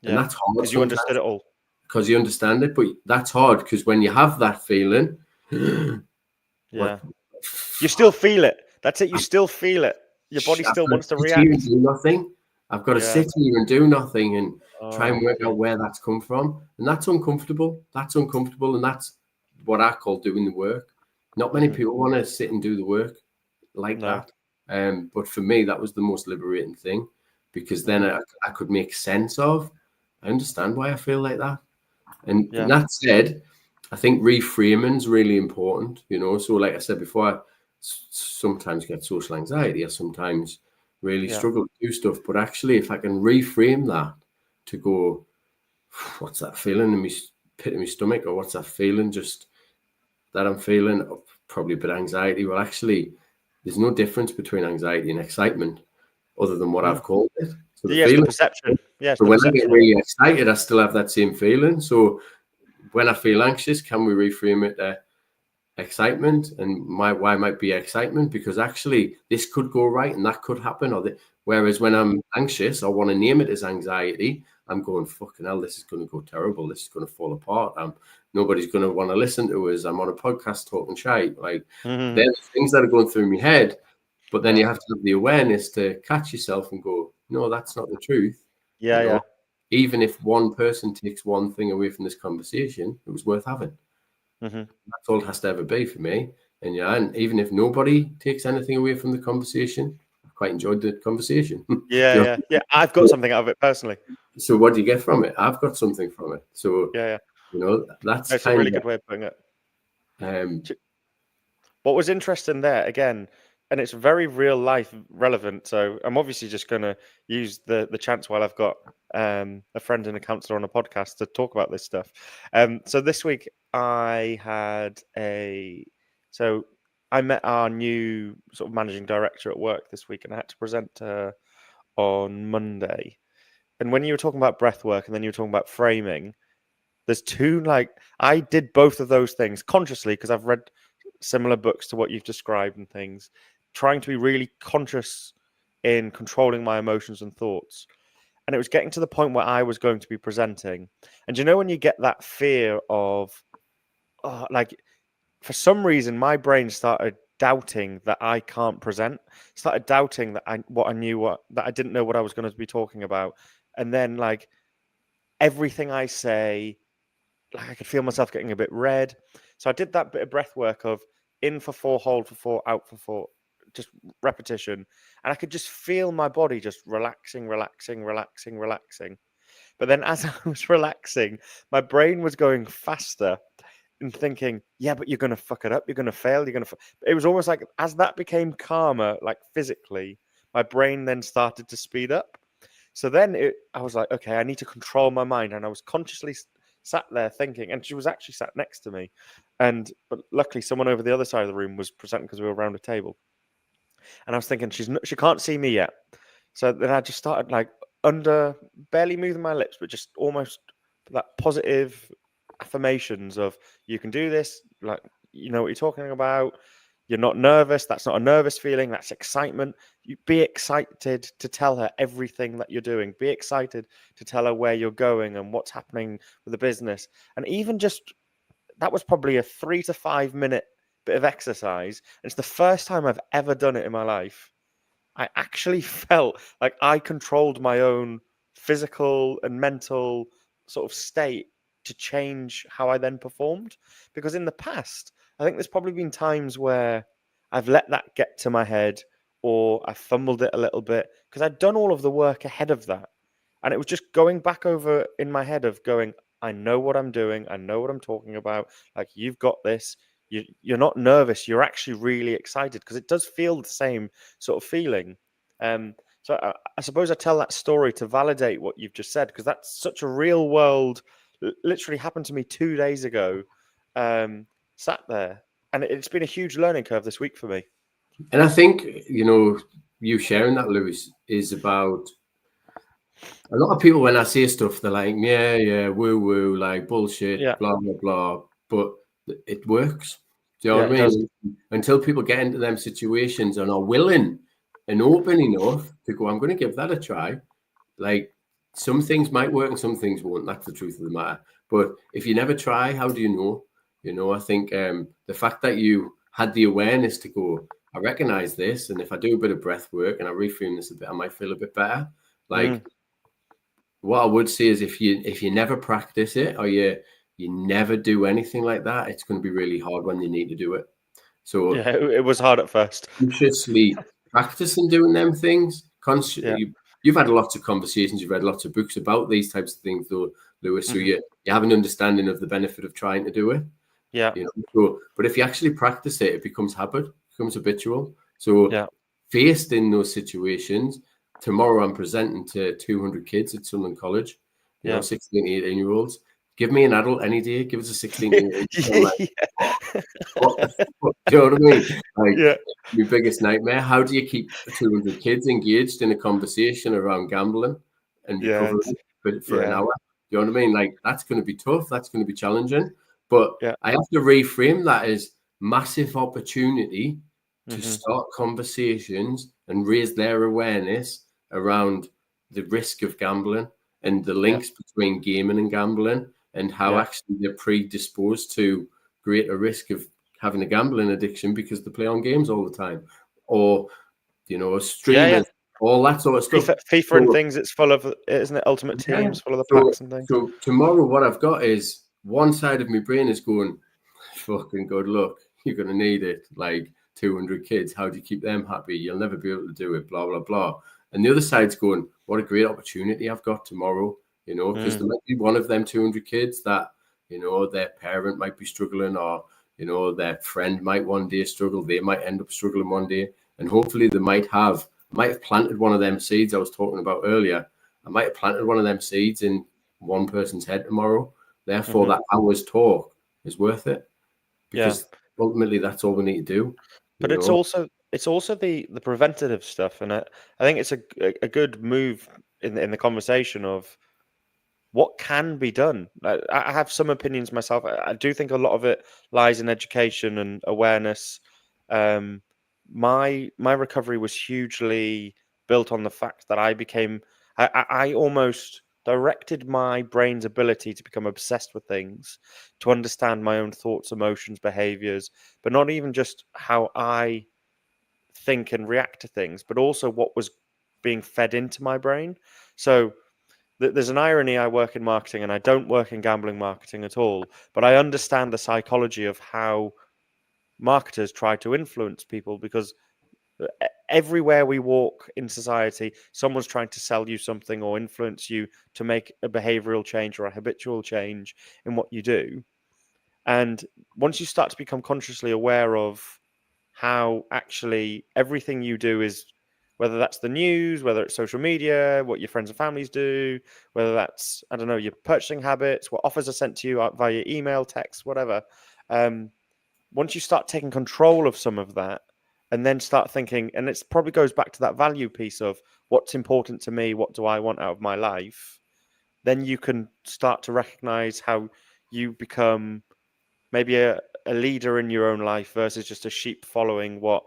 And that's hard. Because you understood it all. Because you understand it. But that's hard because when you have that feeling, you still feel it. That's it. You still feel it. Your body still wants to react. Do nothing. I've got to sit here and do nothing and try and work out where that's come from. And that's uncomfortable. And that's what I call doing the work. Not many people want to sit and do the work like that. But for me, that was the most liberating thing, because then I could make sense of, I understand why I feel like that. And that said, I think reframing is really important, So like I said before, I sometimes get social anxiety. I sometimes really struggle to do stuff. But actually, if I can reframe that to go, what's that feeling in my pit of my stomach? Or what's that feeling just that I'm feeling? Or probably a bit of anxiety. Well, actually, there's no difference between anxiety and excitement other than what I've called it. So the perception. So when I get really excited, I still have that same feeling. So when I feel anxious, can we reframe it to excitement? And why might be excitement? Because actually this could go right and that could happen. Whereas when I'm anxious, I want to name it as anxiety. I'm going, fucking hell, this is going to go terrible. This is going to fall apart. Nobody's going to want to listen to us. I'm on a podcast talking shite. Like there's things that are going through my head. But then you have to have the awareness to catch yourself and go, no, that's not the truth. Even if one person takes one thing away from this conversation, it was worth having. That's all it has to ever be for me. And even if nobody takes anything away from the conversation, I've quite enjoyed the conversation. Yeah. I've got something out of it personally. So what do you get from it? I've got something from it. So that's a really good way of putting it. What was interesting there again, and it's very real life relevant. So I'm obviously just going to use the chance while I've got a friend and a counsellor on a podcast to talk about this stuff. So this week I met our new sort of managing director at work this week, and I had to present to her on Monday. And when you were talking about breath work and then you were talking about framing, there's two, I did both of those things consciously because I've read similar books to what you've described and things, trying to be really conscious in controlling my emotions and thoughts. And it was getting to the point where I was going to be presenting. And when you get that fear of, for some reason, my brain started doubting that I can't present. Started doubting that I didn't know what I was going to be talking about, and then like everything I say, like I could feel myself getting a bit red. So I did that bit of breath work of in for 4, hold for 4, out for 4, just repetition, and I could just feel my body just relaxing. But then as I was relaxing, my brain was going faster and thinking, yeah, but you're going to fuck it up. You're going to fail. It was almost like as that became calmer, like physically, my brain then started to speed up. So then I was like, okay, I need to control my mind. And I was consciously sat there thinking, and she was actually sat next to me. But luckily someone over the other side of the room was presenting because we were around a table. And I was thinking, she can't see me yet. So then I just started like barely moving my lips, but just almost that positive affirmations of you can do this, like you know what you're talking about. You're not nervous. That's not a nervous feeling. That's excitement. You be excited to tell her everything that you're doing. Be excited to tell her where you're going and what's happening with the business. And even just that was probably a 3 to 5 minute bit of exercise. It's the first time I've ever done it in my life. I actually felt like I controlled my own physical and mental sort of state to change how I then performed. Because in the past, I think there's probably been times where I've let that get to my head or I fumbled it a little bit because I'd done all of the work ahead of that. And it was just going back over in my head of going, I know what I'm doing. I know what I'm talking about. Like, you've got this. You're not nervous. You're actually really excited because it does feel the same sort of feeling. So I suppose I tell that story to validate what you've just said because that's such a real world. Literally happened to me 2 days ago. Sat there, and it's been a huge learning curve this week for me. And I think you sharing that, Lewis, is about a lot of people. When I say stuff, they're like, yeah, woo woo, like bullshit, blah blah blah. But it works. Do you know what I mean? Until people get into them situations and are willing and open enough to go, I'm going to give that a try. Like, some things might work and some things won't. That's the truth of the matter. But if you never try, how do you know? I think the fact that you had the awareness to go, I recognize this, and if I do a bit of breath work and I reframe this a bit, I might feel a bit better. Like, what I would say is if you never practice it or you never do anything like that, it's going to be really hard when you need to do it. So yeah, it was hard at first. Consciously practicing doing them things. You've had lots of conversations, you've read lots of books about these types of things, though, Lewis. So you have an understanding of the benefit of trying to do it. Yeah. But if you actually practice it, it becomes habit, becomes habitual. So faced in those situations, tomorrow I'm presenting to 200 kids at Sunderland College, 16, 18-year-olds. Give me an adult any day. Give us a 16-year-old. Do you know what I mean? Like, your biggest nightmare. How do you keep 200 kids engaged in a conversation around gambling and recovery for an hour? Do you know what I mean? Like, that's going to be tough. That's going to be challenging. But I have to reframe that as massive opportunity to start conversations and raise their awareness around the risk of gambling and the links between gaming and gambling and how actually they're predisposed to greater risk of having a gambling addiction because they play on games all the time, or streamers, all that sort of stuff. FIFA and things. It's full of, isn't it? Ultimate Teams, full of the packs and things. So tomorrow, what I've got is one side of my brain is going, "Fucking good luck. You're going to need it. Like 200 kids. How do you keep them happy? You'll never be able to do it. Blah blah blah." And the other side's going, "What a great opportunity I've got tomorrow." Because there might be one of them 200 kids that their parent might be struggling, or their friend might one day struggle. They might end up struggling one day, and hopefully they might have planted one of them seeds I was talking about earlier. I might have planted one of them seeds in one person's head tomorrow. Therefore, that hour's talk is worth it, because ultimately that's all we need to do. But it's also the preventative stuff, and I think it's a good move in the conversation of what can be done. I have some opinions myself. I do think a lot of it lies in education and awareness. My recovery was hugely built on the fact that I almost directed my brain's ability to become obsessed with things, to understand my own thoughts, emotions, behaviors, but not even just how I think and react to things, but also what was being fed into my brain. So there's an irony. I work in marketing and I don't work in gambling marketing at all, but I understand the psychology of how marketers try to influence people, because everywhere we walk in society, someone's trying to sell you something or influence you to make a behavioral change or a habitual change in what you do. And once you start to become consciously aware of how actually everything you do is, whether that's the news, whether it's social media, what your friends and families do, whether that's, I don't know, your purchasing habits, what offers are sent to you via email, text, whatever. Once you start taking control of some of that, and then start thinking, and it probably goes back to that value piece of what's important to me, what do I want out of my life, then you can start to recognize how you become maybe a leader in your own life versus just a sheep following what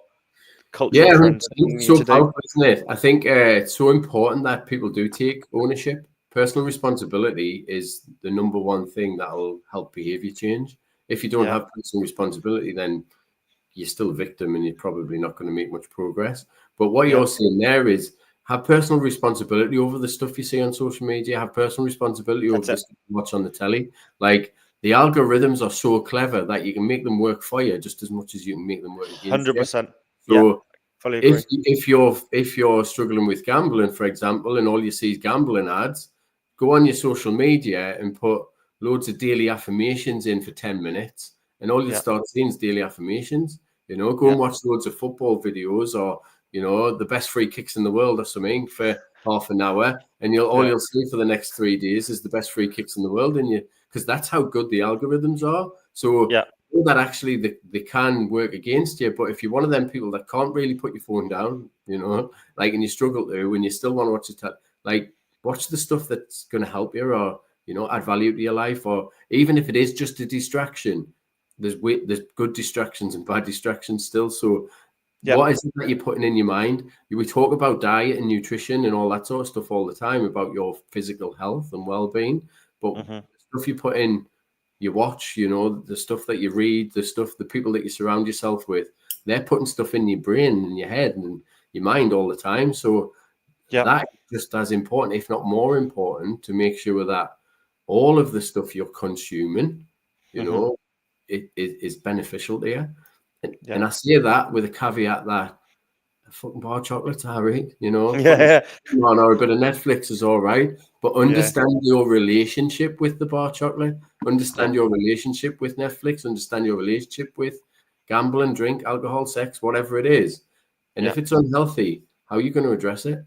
cultural trends are telling it's you so to do. powerful, isn't it? I think it's so important that people do take ownership. Personal responsibility is the number one thing that will help behavior change. If you don't have personal responsibility, then you're still a victim and you're probably not going to make much progress. But what you're saying there is have personal responsibility over the stuff you see on social media, have personal responsibility over the stuff you watch on the telly. Like, the algorithms are so clever that you can make them work for you just as much as you can make them work against 100%. you. So fully agree. if you're struggling with gambling, for example, and all you see is gambling ads, go on your social media and put loads of daily affirmations in for 10 minutes. And all you start seeing is daily affirmations. Go and watch loads of football videos, or the best free kicks in the world or something for half an hour, and you'll see for the next 3 days is the best free kicks in the world, because that's how good the algorithms are. So that actually they can work against you. But if you're one of them people that can't really put your phone down, and you struggle to, and you still want to watch it, watch the stuff that's going to help you, or add value to your life, or even if it is just a distraction. There's good distractions and bad distractions still. So what is it that you're putting in your mind? We talk about diet and nutrition and all that sort of stuff all the time about your physical health and well-being. But the stuff you put in, you watch, the stuff that you read, the people that you surround yourself with, they're putting stuff in your brain and your head and your mind all the time. So that is just as important, if not more important, to make sure that all of the stuff you're consuming, it is beneficial to you. And I say that with a caveat that a fucking bar of chocolate, Harry, or a bit of Netflix is all right, but understand your relationship with the bar chocolate, understand your relationship with Netflix, understand your relationship with gambling, drink, alcohol, sex, whatever it is. And if it's unhealthy, how are you going to address it?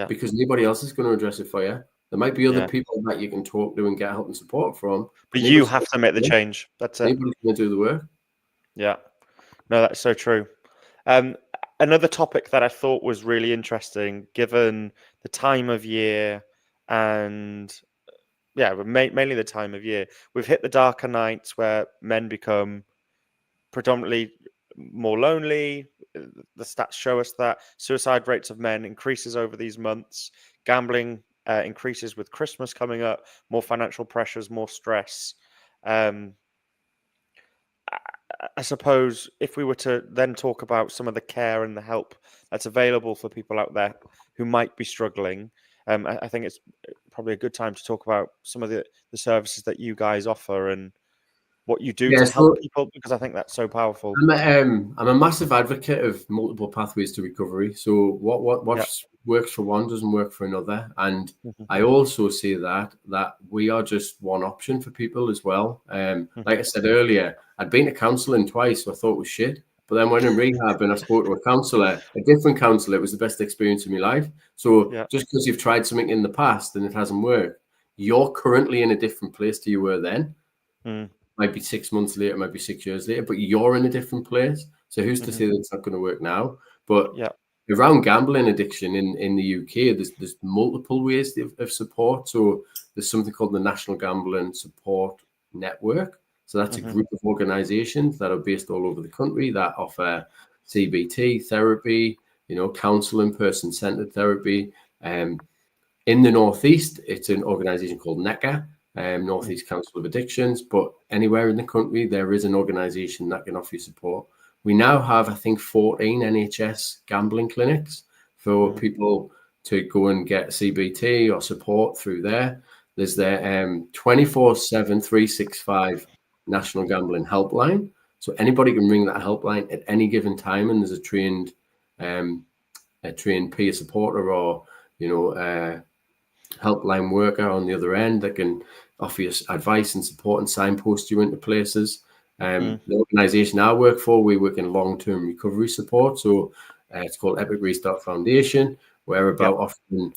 Because nobody else is going to address it for you. There might be other people that you can talk to and get help and support from. But you have to make the change. That's it. Anybody's going to do the work. Yeah. No, that's so true. Another topic that I thought was really interesting, given the time of year and mainly the time of year, we've hit the darker nights where men become predominantly more lonely. The stats show us that suicide rates of men increases over these months. Gambling increases with Christmas coming up, more financial pressures, more stress. I suppose if we were to then talk about some of the care and the help that's available for people out there who might be struggling, I think it's probably a good time to talk about some of the services that you guys offer and what you do to help people, because I think that's so powerful. I'm a massive advocate of multiple pathways to recovery. So what works for one doesn't work for another. And I also say that we are just one option for people as well. Like I said earlier, I'd been to counselling twice, so I thought it was shit. But then when in rehab and I spoke to a different counsellor, it was the best experience of my life. So just because you've tried something in the past and it hasn't worked, you're currently in a different place to you were then. Might be 6 months later, might be 6 years later, but you're in a different place. So who's to say that it's not going to work now? But around gambling addiction in the UK, there's multiple ways of support. So there's something called the National Gambling Support Network. So that's a group of organisations that are based all over the country that offer CBT therapy, counselling, person-centred therapy. In the Northeast, it's an organisation called NECA, Northeast Council of Addictions. But anywhere in the country, there is an organisation that can offer you support. We now have, I think, 14 NHS gambling clinics for people to go and get CBT or support through there. There's their 24/7, 365 National Gambling Helpline. So anybody can ring that helpline at any given time, and there's a trained peer supporter or helpline worker on the other end that can offer you advice and support and signpost you into places. The organisation I work for, we work in long-term recovery support. So it's called Epic Restart Foundation. We're about offering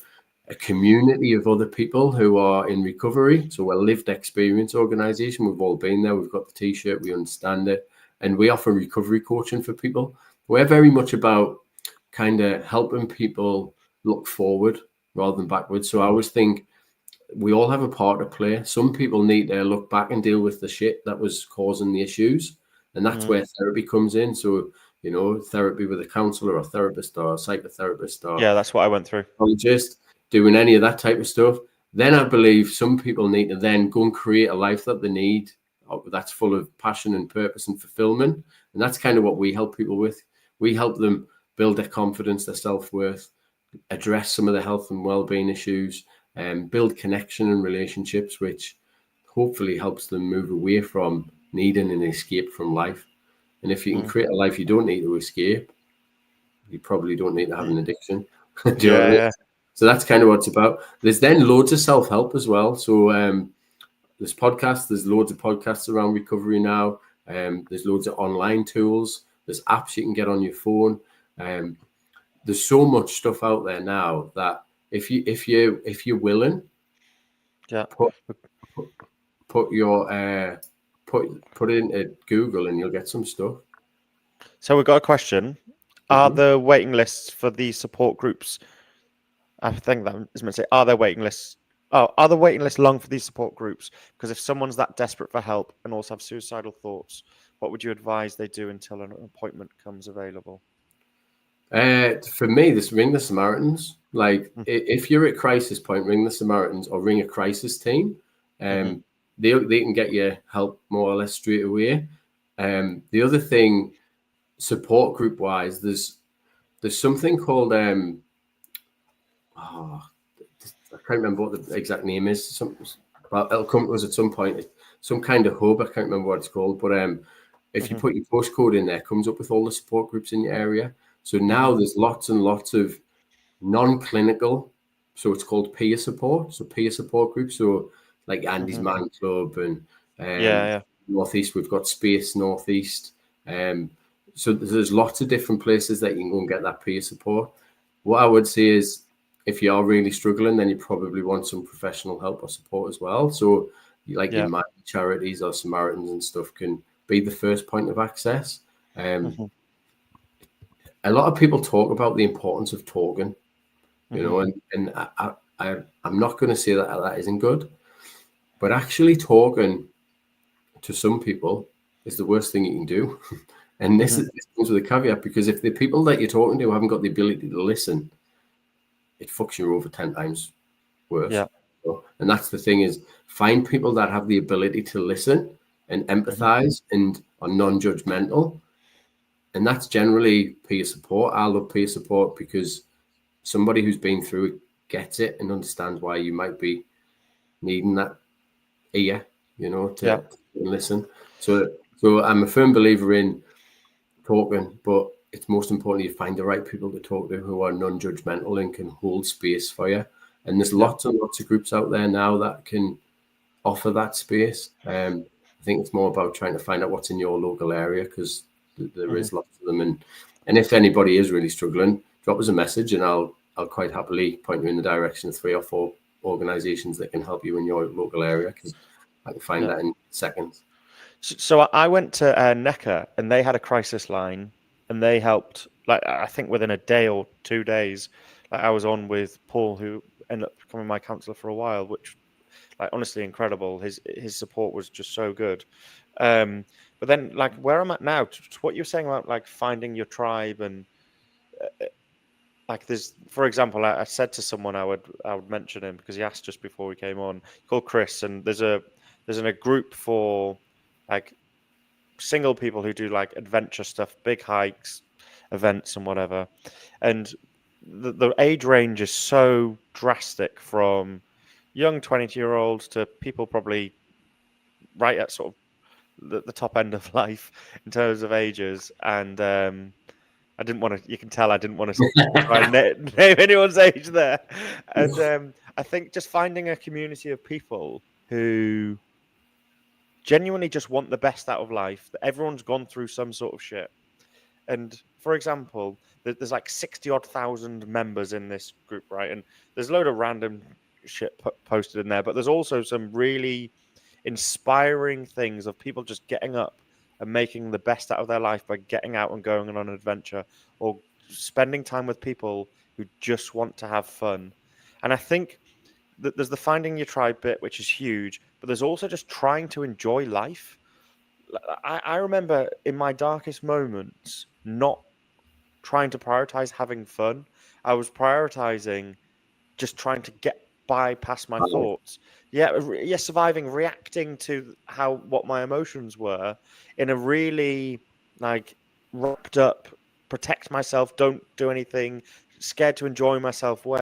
a community of other people who are in recovery. So we're a lived experience organisation. We've all been there. We've got the T-shirt. We understand it. And we offer recovery coaching for people. We're very much about kind of helping people look forward rather than backwards. So I always think we all have a part to play. Some people need to look back and deal with the shit that was causing the issues. And that's where therapy comes in. So, therapy with a counsellor or therapist or a psychotherapist or that's what I went through. Psychologist, doing any of that type of stuff. Then I believe some people need to then go and create a life that they need that's full of passion and purpose and fulfillment. And that's kind of what we help people with. We help them build their confidence, their self-worth, address some of the health and well-being issues, and build connection and relationships, which hopefully helps them move away from needing an escape from life. And if you can create a life you don't need to escape, you probably don't need to have an addiction. Do you know what I mean? So that's kind of what it's about. There's then loads of self-help as well. So there's podcasts. There's loads of podcasts around recovery now. There's loads of online tools. There's apps you can get on your phone. There's so much stuff out there now that if you're willing, put it into Google and you'll get some stuff. So we've got a question. Are the waiting lists for these support groups? I think that is meant to say, are there waiting lists? Oh, are the waiting lists long for these support groups? Because if someone's that desperate for help and also have suicidal thoughts, what would you advise they do until an appointment comes available? For me, ring the Samaritans. Like if you're at crisis point, ring the Samaritans or ring a crisis team. They can get you help more or less straight away. The other thing, support group wise, there's something called I can't remember what the exact name is. It'll come to us at some point. Some kind of hub. I can't remember what it's called. But if you put your postcode in there, it comes up with all the support groups in your area. So now there's lots and lots of non-clinical. So it's called peer support. So peer support groups. So like Andy's Man Club and Northeast, we've got Space Northeast. So there's lots of different places that you can go and get that peer support. What I would say is, if you are really struggling, then you probably want some professional help or support as well. So your charities or Samaritans and stuff can be the first point of access. A lot of people talk about the importance of talking, and I'm not going to say that isn't good, but actually talking to some people is the worst thing you can do. And this comes with a caveat, because if the people that you're talking to haven't got the ability to listen, it fucks you over 10 times worse. Yeah. And that's the thing, is find people that have the ability to listen and empathize and are non-judgmental. And that's generally peer support. I love peer support because somebody who's been through it gets it and understands why you might be needing that ear, to listen. So I'm a firm believer in talking, but it's most important you find the right people to talk to who are non-judgmental and can hold space for you. And there's lots and lots of groups out there now that can offer that space. I think it's more about trying to find out what's in your local area, because there is lots of them. And if anybody is really struggling, drop us a message and I'll quite happily point you in the direction of 3 or 4 organizations that can help you in your local area, because I can find that in seconds. So I went to NECA and they had a crisis line, and they helped, I think within a day or 2 days. I was on with Paul, who ended up becoming my counsellor for a while, which, honestly, incredible. His support was just so good. But then, where I'm at now, to what you're saying about finding your tribe, and like there's, for example, I said to someone I would mention him because he asked just before we came on, called Chris, and there's a group for like single people who do like adventure stuff, big hikes, events, and whatever. And the age range is so drastic from young 20-year-olds to people probably right at sort of the top end of life in terms of ages. And I didn't want to, you can tell I didn't want to try and name anyone's age there. And I think just finding a community of people who genuinely just want the best out of life, that everyone's gone through some sort of shit. And for example, there's like 60 odd thousand members in this group, right? And there's a load of random shit posted in there, but there's also some really inspiring things of people just getting up and making the best out of their life by getting out and going on an adventure or spending time with people who just want to have fun. And I think that there's the finding your tribe bit, which is huge, but there's also just trying to enjoy life. I remember in my darkest moments not trying to prioritize having fun. I was prioritizing just trying to get by past my thoughts. Yeah, surviving, reacting to what my emotions were in a really like wrapped up, protect myself, don't do anything, scared to enjoy myself way.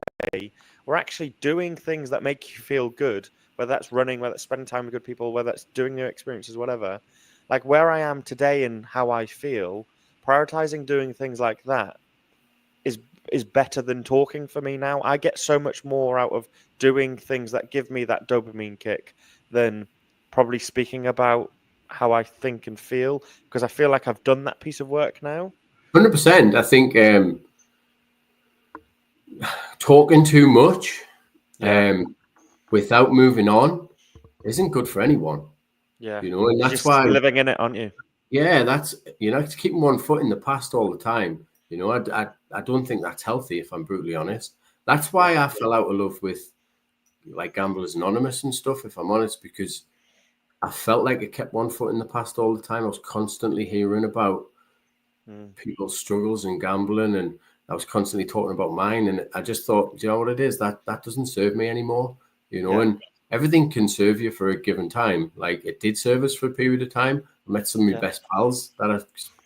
We're actually doing things that make you feel good, whether that's running, whether that's spending time with good people, whether that's doing new experiences, whatever. Like where I am today and how I feel, prioritizing doing things like that is better than talking for me now. I get so much more out of doing things that give me that dopamine kick than probably speaking about how I think and feel, because I feel like I've done that piece of work now. 100%. I think talking too much without moving on isn't good for anyone. Yeah, you know, and that's why you're living in it, aren't you? Yeah, that's, you know, it's keeping one foot in the past all the time. You know, I don't think that's healthy, if I'm brutally honest. That's why I fell out of love with like Gamblers Anonymous and stuff, if I'm honest, because I felt like it kept one foot in the past all the time. I was constantly hearing about people's struggles and gambling, and I was constantly talking about mine. And I just thought, do you know what it is? That doesn't serve me anymore, you know, and everything can serve you for a given time. Like it did serve us for a period of time. I met some of my best pals that I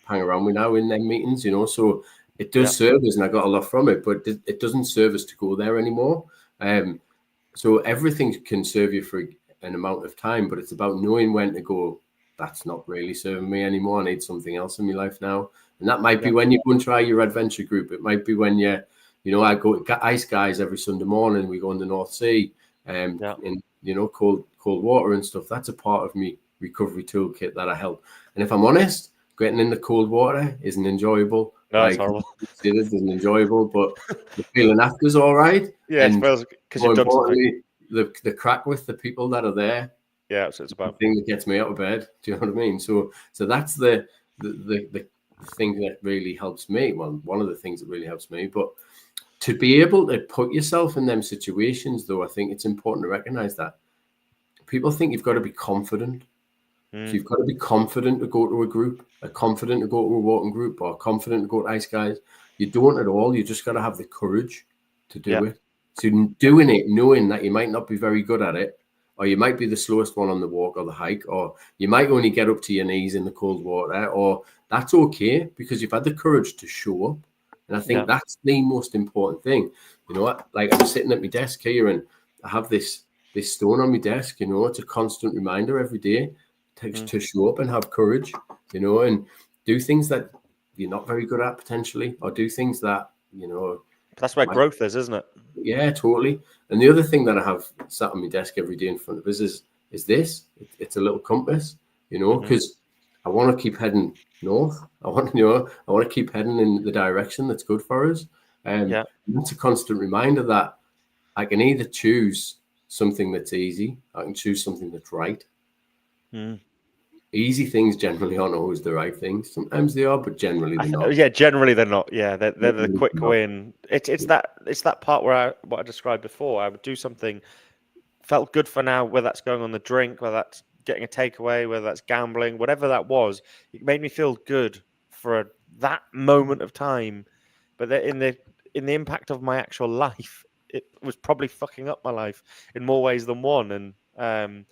hang around with now in them meetings, you know, so it does serve us and I got a lot from it, but it doesn't serve us to go there anymore. So everything can serve you for an amount of time, but it's about knowing when to go, that's not really serving me anymore. I need something else in my life now. And that might be when you go and try your adventure group. It might be when you know, I go to Ice Guys every Sunday morning. We go in the North Sea in, you know, cold water and stuff. That's a part of me recovery toolkit that I help. And if I'm honest, getting in the cold water isn't enjoyable. No, it's horrible. It isn't enjoyable, but the feeling after is all right. Yeah, and because you've done something. The crack with the people that are there. Yeah, so it's about the thing that gets me out of bed. Do you know what I mean? So that's the thing that really helps me. Well, one of the things that really helps me. But to be able to put yourself in them situations, though, I think it's important to recognize that people think you've got to be confident. So you've got to be confident to go to a group, confident to go to a walking group, or confident to go to Ice Guys. You don't at all. You just got to have the courage to do it. So doing it, knowing that you might not be very good at it, or you might be the slowest one on the walk or the hike, or you might only get up to your knees in the cold water, or that's okay because you've had the courage to show up. And I think that's the most important thing. You know, like I'm sitting at my desk here and I have this stone on my desk, you know, it's a constant reminder every day to show up and have courage, you know, and do things that you're not very good at potentially, or do things that, you know. That's where growth is, isn't it? Yeah, totally. And the other thing that I have sat on my desk every day in front of us is this. It's a little compass, you know, because I want to keep heading north. I want to keep heading in the direction that's good for us. And it's a constant reminder that I can either choose something that's easy, I can choose something that's right. Easy things generally aren't always the right things. Sometimes they are, but generally they're not. Yeah, generally they're not. Yeah, they're the quick win. It's that part where what I described before. I would do something, felt good for now, whether that's going on the drink, whether that's getting a takeaway, whether that's gambling, whatever that was. It made me feel good for that moment of time. But in in the impact of my actual life, it was probably fucking up my life in more ways than one. And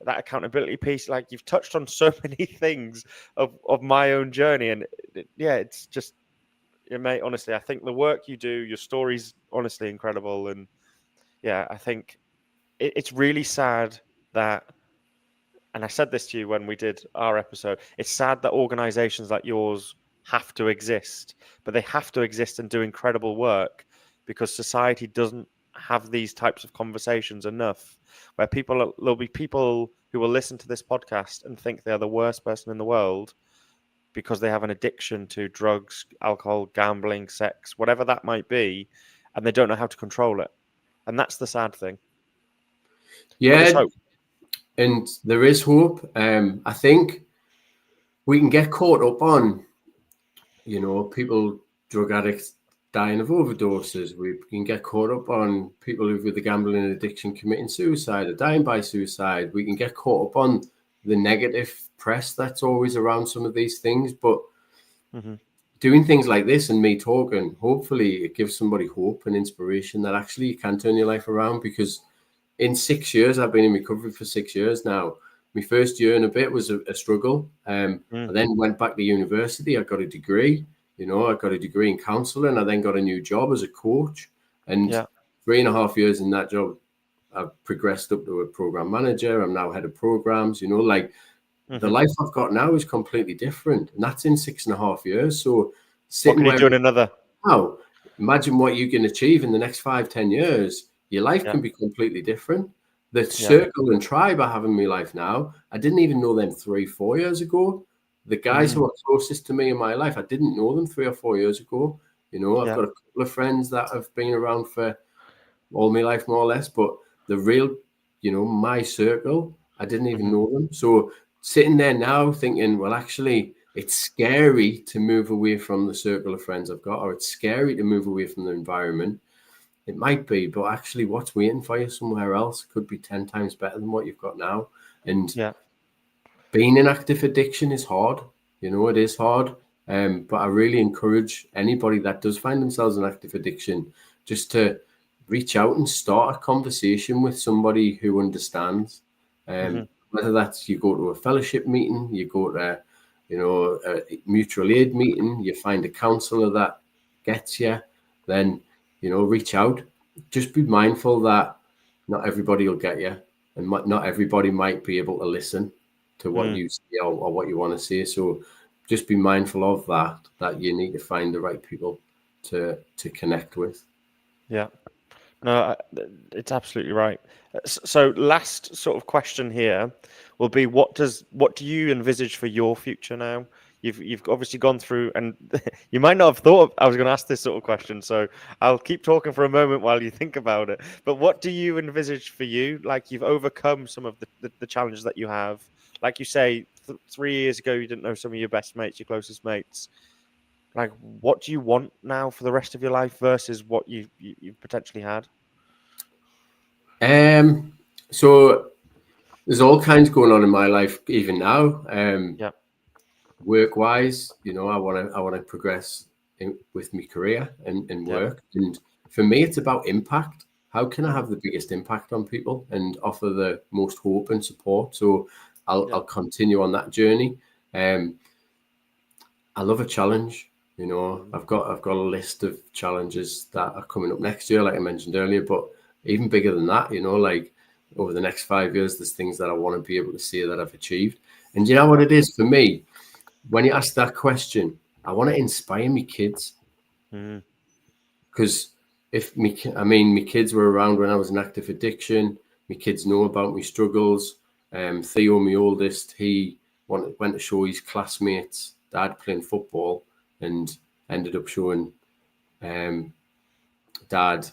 that accountability piece, like you've touched on so many things of my own journey. And it's just, mate, honestly, I think the work you do, your story's honestly incredible. And yeah, I think it's really sad that, and I said this to you when we did our episode, it's sad that organizations like yours have to exist, but they have to exist and do incredible work because society doesn't have these types of conversations enough, where there'll be people who will listen to this podcast and think they're the worst person in the world because they have an addiction to drugs, alcohol, gambling, sex, whatever that might be, and they don't know how to control it. And that's the sad thing. Yeah, and there is hope. I think we can get caught up on, people, drug addicts dying of overdoses. We can get caught up on people who with the gambling addiction committing suicide or dying by suicide. We can get caught up on the negative press that's always around some of these things. But doing things like this and me talking, hopefully it gives somebody hope and inspiration that actually you can turn your life around. Because in 6 years, I've been in recovery for 6 years now. My first year and a bit was a struggle. I then went back to university. I got a degree. I got a degree in counselling. I then got a new job as a coach. And 3.5 years in that job, I've progressed up to a program manager. I'm now head of programs. The life I've got now is completely different. And that's in 6.5 years. So what can you do in another? Now, imagine what you can achieve in the next 5-10 years. Your life can be completely different. The circle and tribe I have in my life now, I didn't even know them 3-4 years ago. The guys who are closest to me in my life, I didn't know them 3 or 4 years ago. I've got a couple of friends that have been around for all my life, more or less. But the real, my circle, I didn't even know them. So sitting there now thinking, well, actually, it's scary to move away from the circle of friends I've got, or it's scary to move away from the environment. It might be, but actually what's waiting for you somewhere else could be 10 times better than what you've got now. And being in active addiction is hard. It is hard. But I really encourage anybody that does find themselves in active addiction just to reach out and start a conversation with somebody who understands. Whether that's you go to a fellowship meeting, you go to, a mutual aid meeting, you find a counsellor that gets you, then reach out. Just be mindful that not everybody will get you, and not everybody might be able to listen to what you say or what you want to say. So just be mindful of that you need to find the right people to connect with. Yeah. No, it's absolutely right. So last sort of question here will be, what do you envisage for your future now? You've obviously gone through, and you might not have thought I was going to ask this sort of question, so I'll keep talking for a moment while you think about it. But what do you envisage for you? Like, you've overcome some of the challenges that you have. Like you say, 3 years ago, you didn't know some of your best mates, your closest mates. Like, what do you want now for the rest of your life versus what you've potentially had? So there's all kinds going on in my life even now. Work-wise, I want to progress with my career and work. And for me, it's about impact. How can I have the biggest impact on people and offer the most hope and support? So I'll continue on that journey. I love a challenge. I've got a list of challenges that are coming up next year, like I mentioned earlier, but even bigger than that, like over the next 5 years, there's things that I want to be able to see that I've achieved. And you know what it is for me? When you ask that question, I want to inspire my kids. Because my kids were around when I was in active addiction. My kids know about my struggles. Theo, my oldest, he went to show his classmates dad playing football and ended up showing dad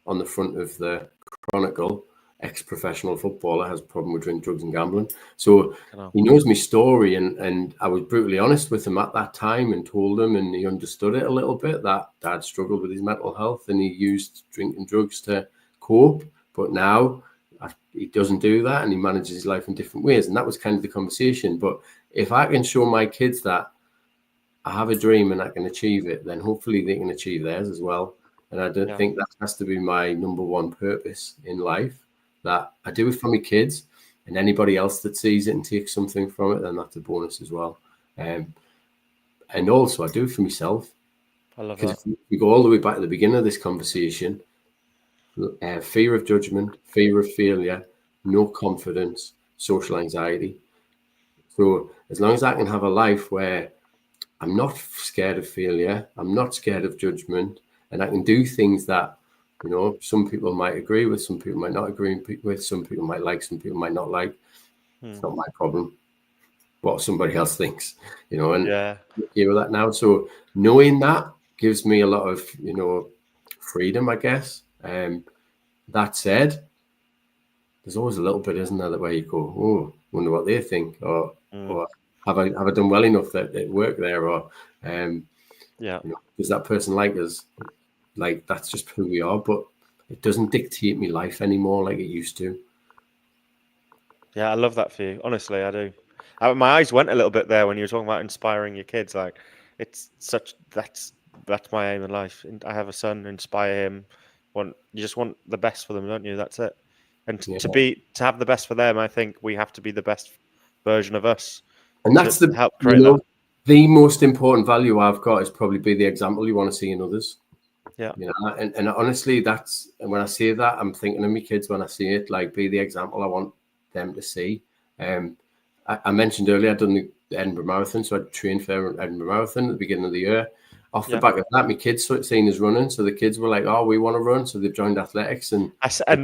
on the front of the Chronicle, ex-professional footballer, has a problem with drink, drugs and gambling. So he knows my story, and I was brutally honest with him at that time and told him, and he understood it a little bit, that dad struggled with his mental health and he used drink and drugs to cope. But now he doesn't do that, and he manages his life in different ways. And that was kind of the conversation. But if I can show my kids that I have a dream and I can achieve it, then hopefully they can achieve theirs as well. And I don't think that has to be my number one purpose in life. That I do it for my kids, and anybody else that sees it and takes something from it, then that's a bonus as well. And also I do it for myself. I love because that. if we go all the way back to the beginning of this conversation, fear of judgment, fear of failure, no confidence, social anxiety. So as long as I can have a life where I'm not scared of failure, I'm not scared of judgment, and I can do things that, some people might agree with, some people might not agree with, some people might like, some people might not like. It's not my problem what somebody else thinks, and hear that now. So knowing that gives me a lot of, freedom, I guess. That said, there's always a little bit, isn't there, that where you go, oh, wonder what they think, or have I done well enough that it worked there, or does that person like us? Like, that's just who we are, but it doesn't dictate me life anymore like it used to. Yeah, I love that for you. Honestly, I do. My eyes went a little bit there when you were talking about inspiring your kids. Like, it's that's my aim in life. I have a son, inspire him. You just want the best for them, don't you? That's it. And to have the best for them, I think we have to be the best version of us. And that's help create that. The most important value I've got is probably be the example you want to see in others. Yeah. And honestly, that's when I say that, I'm thinking of my kids when I see it, like, be the example I want them to see. I mentioned earlier I'd done the Edinburgh Marathon, so I trained for Edinburgh Marathon at the beginning of the year. Off the back of that, my kids seen us running, so the kids were like, "Oh, we want to run," so they've joined athletics, and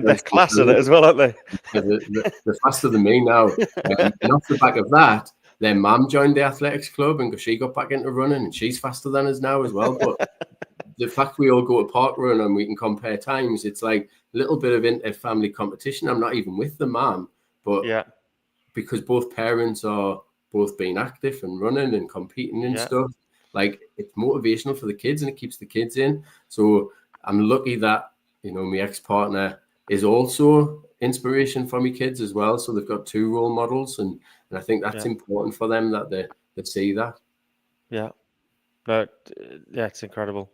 they're class at it as well, aren't they? They're faster than me now. And off the back of that, their mum joined the athletics club, and she got back into running, and she's faster than us now as well. But the fact we all go to park run and we can compare times, it's like a little bit of inter-family competition. I'm not even with the mum, but because both parents are both being active and running and competing and stuff, like, it's motivational for the kids and it keeps the kids in. So I'm lucky that, my ex-partner is also inspiration for my kids as well. So they've got two role models, and I think that's important for them, that they see that. Yeah. No, it's incredible.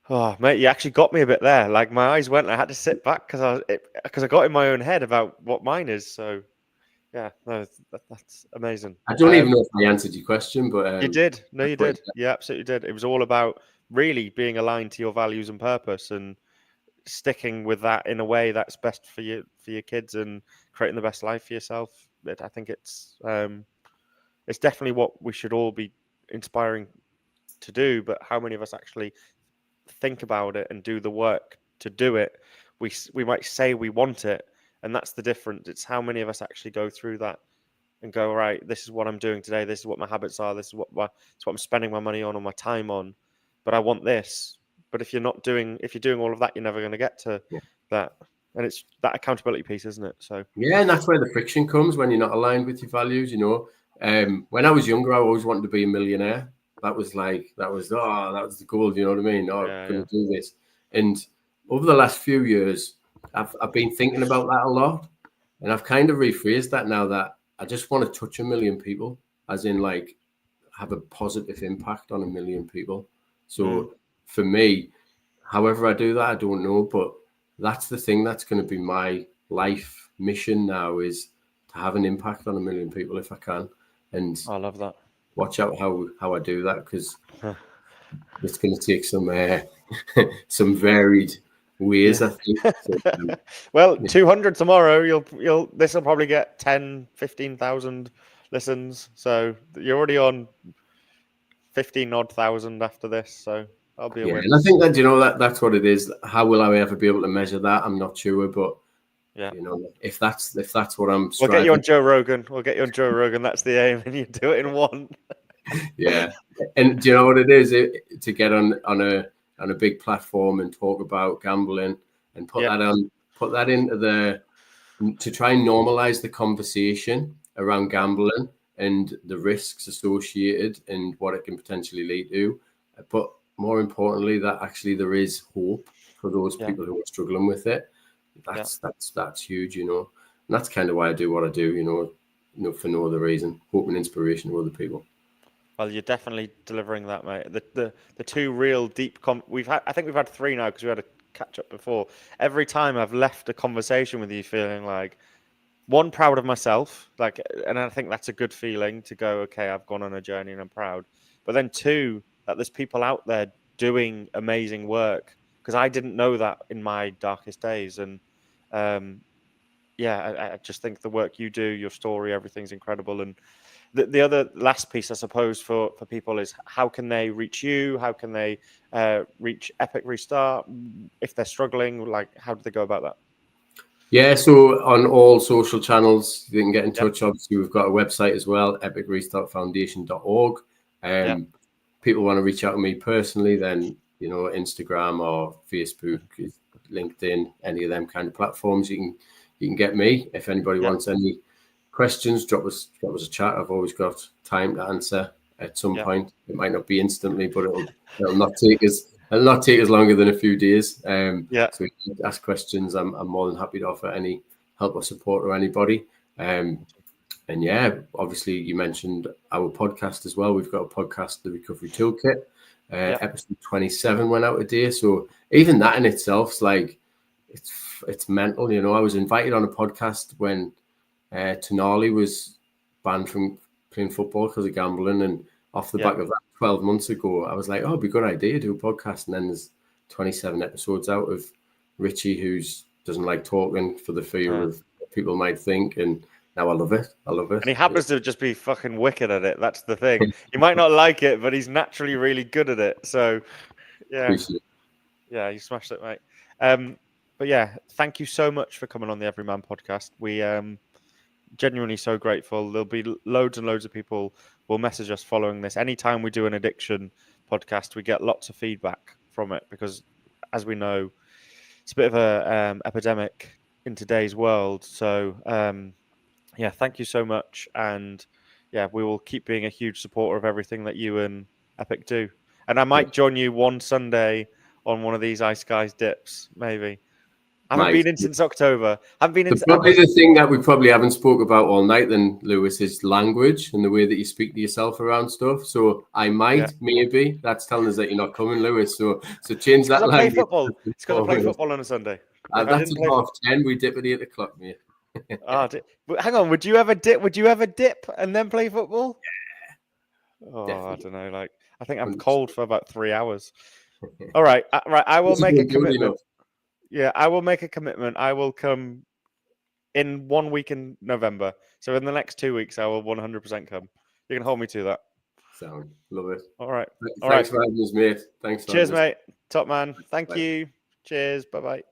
Oh, mate, you actually got me a bit there. Like, my eyes went. I had to sit back because I got in my own head about what mine is. So, yeah, no, that's amazing. I don't even know if I answered your question, but you did. No, you did. You absolutely did. It was all about really being aligned to your values and purpose, and sticking with that in a way that's best for your kids, and creating the best life for yourself. I think it's definitely what we should all be inspiring to do. But how many of us actually think about it and do the work to do it? We might say we want it, and that's the difference. It's how many of us actually go through that and go, right, this is what I'm doing today, this is what my habits are, this is what I'm spending my money on or my time on, but I want this. But if you're doing all of that, you're never going to get to that. And it's that accountability piece, isn't it? So and that's where the friction comes when you're not aligned with your values. When I was younger, I always wanted to be a millionaire. That was the goal. You know what I mean? Gonna do this. And over the last few years, I've been thinking about that a lot, and I've kind of rephrased that now, that I just want to touch 1 million people, as in, like, have a positive impact on 1 million people. So for me, however I do that, I don't know, but that's the thing that's going to be my life mission now, is to have an impact on 1 million people if I can. And I love that. Watch out how I do that, because it's going to take some varied ways, I think. So, 200 tomorrow. This will probably get 10,000-15,000 listens. So you're already on 15-odd thousand after this. So I'll be a win. And I think that that's what it is. How will I ever be able to measure that? I'm not sure, but if that's what I'm striving. We'll get you on Joe Rogan. That's the aim, and you do it in one. And do you know what it is? To get on a big platform and talk about gambling and put that into to try and normalize the conversation around gambling and the risks associated and what it can potentially lead to. But more importantly, that actually there is hope for those people who are struggling with it. That's huge, and that's kind of why I do what I do, for no other reason. Hope and inspiration of other people. Well, you're definitely delivering that, mate. The two real deep I think we've had three now because we had a catch up before. Every time I've left a conversation with you feeling like, one, proud of myself, like, and I think that's a good feeling to go, okay, I've gone on a journey and I'm proud. But then two, that there's people out there doing amazing work, because I didn't know that in my darkest days. And yeah, I just think the work you do, your story, everything's incredible. And the other last piece, I suppose, for people is, how can they reach you? How can they reach Epic Restart if they're struggling? Like, how do they go about that? Yeah, so on all social channels, you can get in touch. Yep. Obviously, we've got a website as well, epicrestartfoundation.org. Yep. People want to reach out to me personally, then, Instagram or Facebook, LinkedIn, any of them kind of platforms, you can get me. If anybody wants any questions, drop us a chat. I've always got time to answer at some point. It might not be instantly, but it'll not take us longer than a few days. So if you ask questions, I'm more than happy to offer any help or support to anybody. And yeah, obviously you mentioned our podcast as well. We've got a podcast, The Recovery Toolkit. Episode 27 went out today. So even that in itself is like, it's mental. I was invited on a podcast when Tonali was banned from playing football because of gambling, and off the back of that 12 months ago, I was like, oh, it'd be a good idea to do a podcast. And then there's 27 episodes out of Richie, who doesn't like talking for the fear of what people might think. And now I love it. And he happens to just be fucking wicked at it. That's the thing. He might not like it, but he's naturally really good at it. So, yeah. Yeah, you smashed it, mate. But yeah, thank you so much for coming on the Everyman Podcast. We genuinely so grateful. There'll be loads and loads of people will message us following this. Anytime we do an addiction podcast, we get lots of feedback from it, because, as we know, it's a bit of a epidemic in today's world. So yeah, thank you so much. And yeah, we will keep being a huge supporter of everything that you and Epic do. And I might join you one Sunday on one of these Ice Guys dips, maybe. I haven't been in since October. Probably the thing that we probably haven't spoke about all night then, Lewis, is language and the way that you speak to yourself around stuff. So I might, maybe. That's telling us that you're not coming, Lewis. So change that language. It's because I play football on a Sunday. That's at 10:30. We dip at 8 o'clock, mate. Hang on. Would you ever dip and then play football? Yeah. Oh, definitely. I don't know. Like, I think I'm cold for about 3 hours. All right. I will make a commitment. Yeah, I will make a commitment. I will come in 1 week in November. So in the next 2 weeks, I will 100% come. You can hold me to that. Sound. Love it. All right. Thanks for having us, mate. Thanks. Cheers, mate. Top man. Thank you. Cheers. Bye-bye.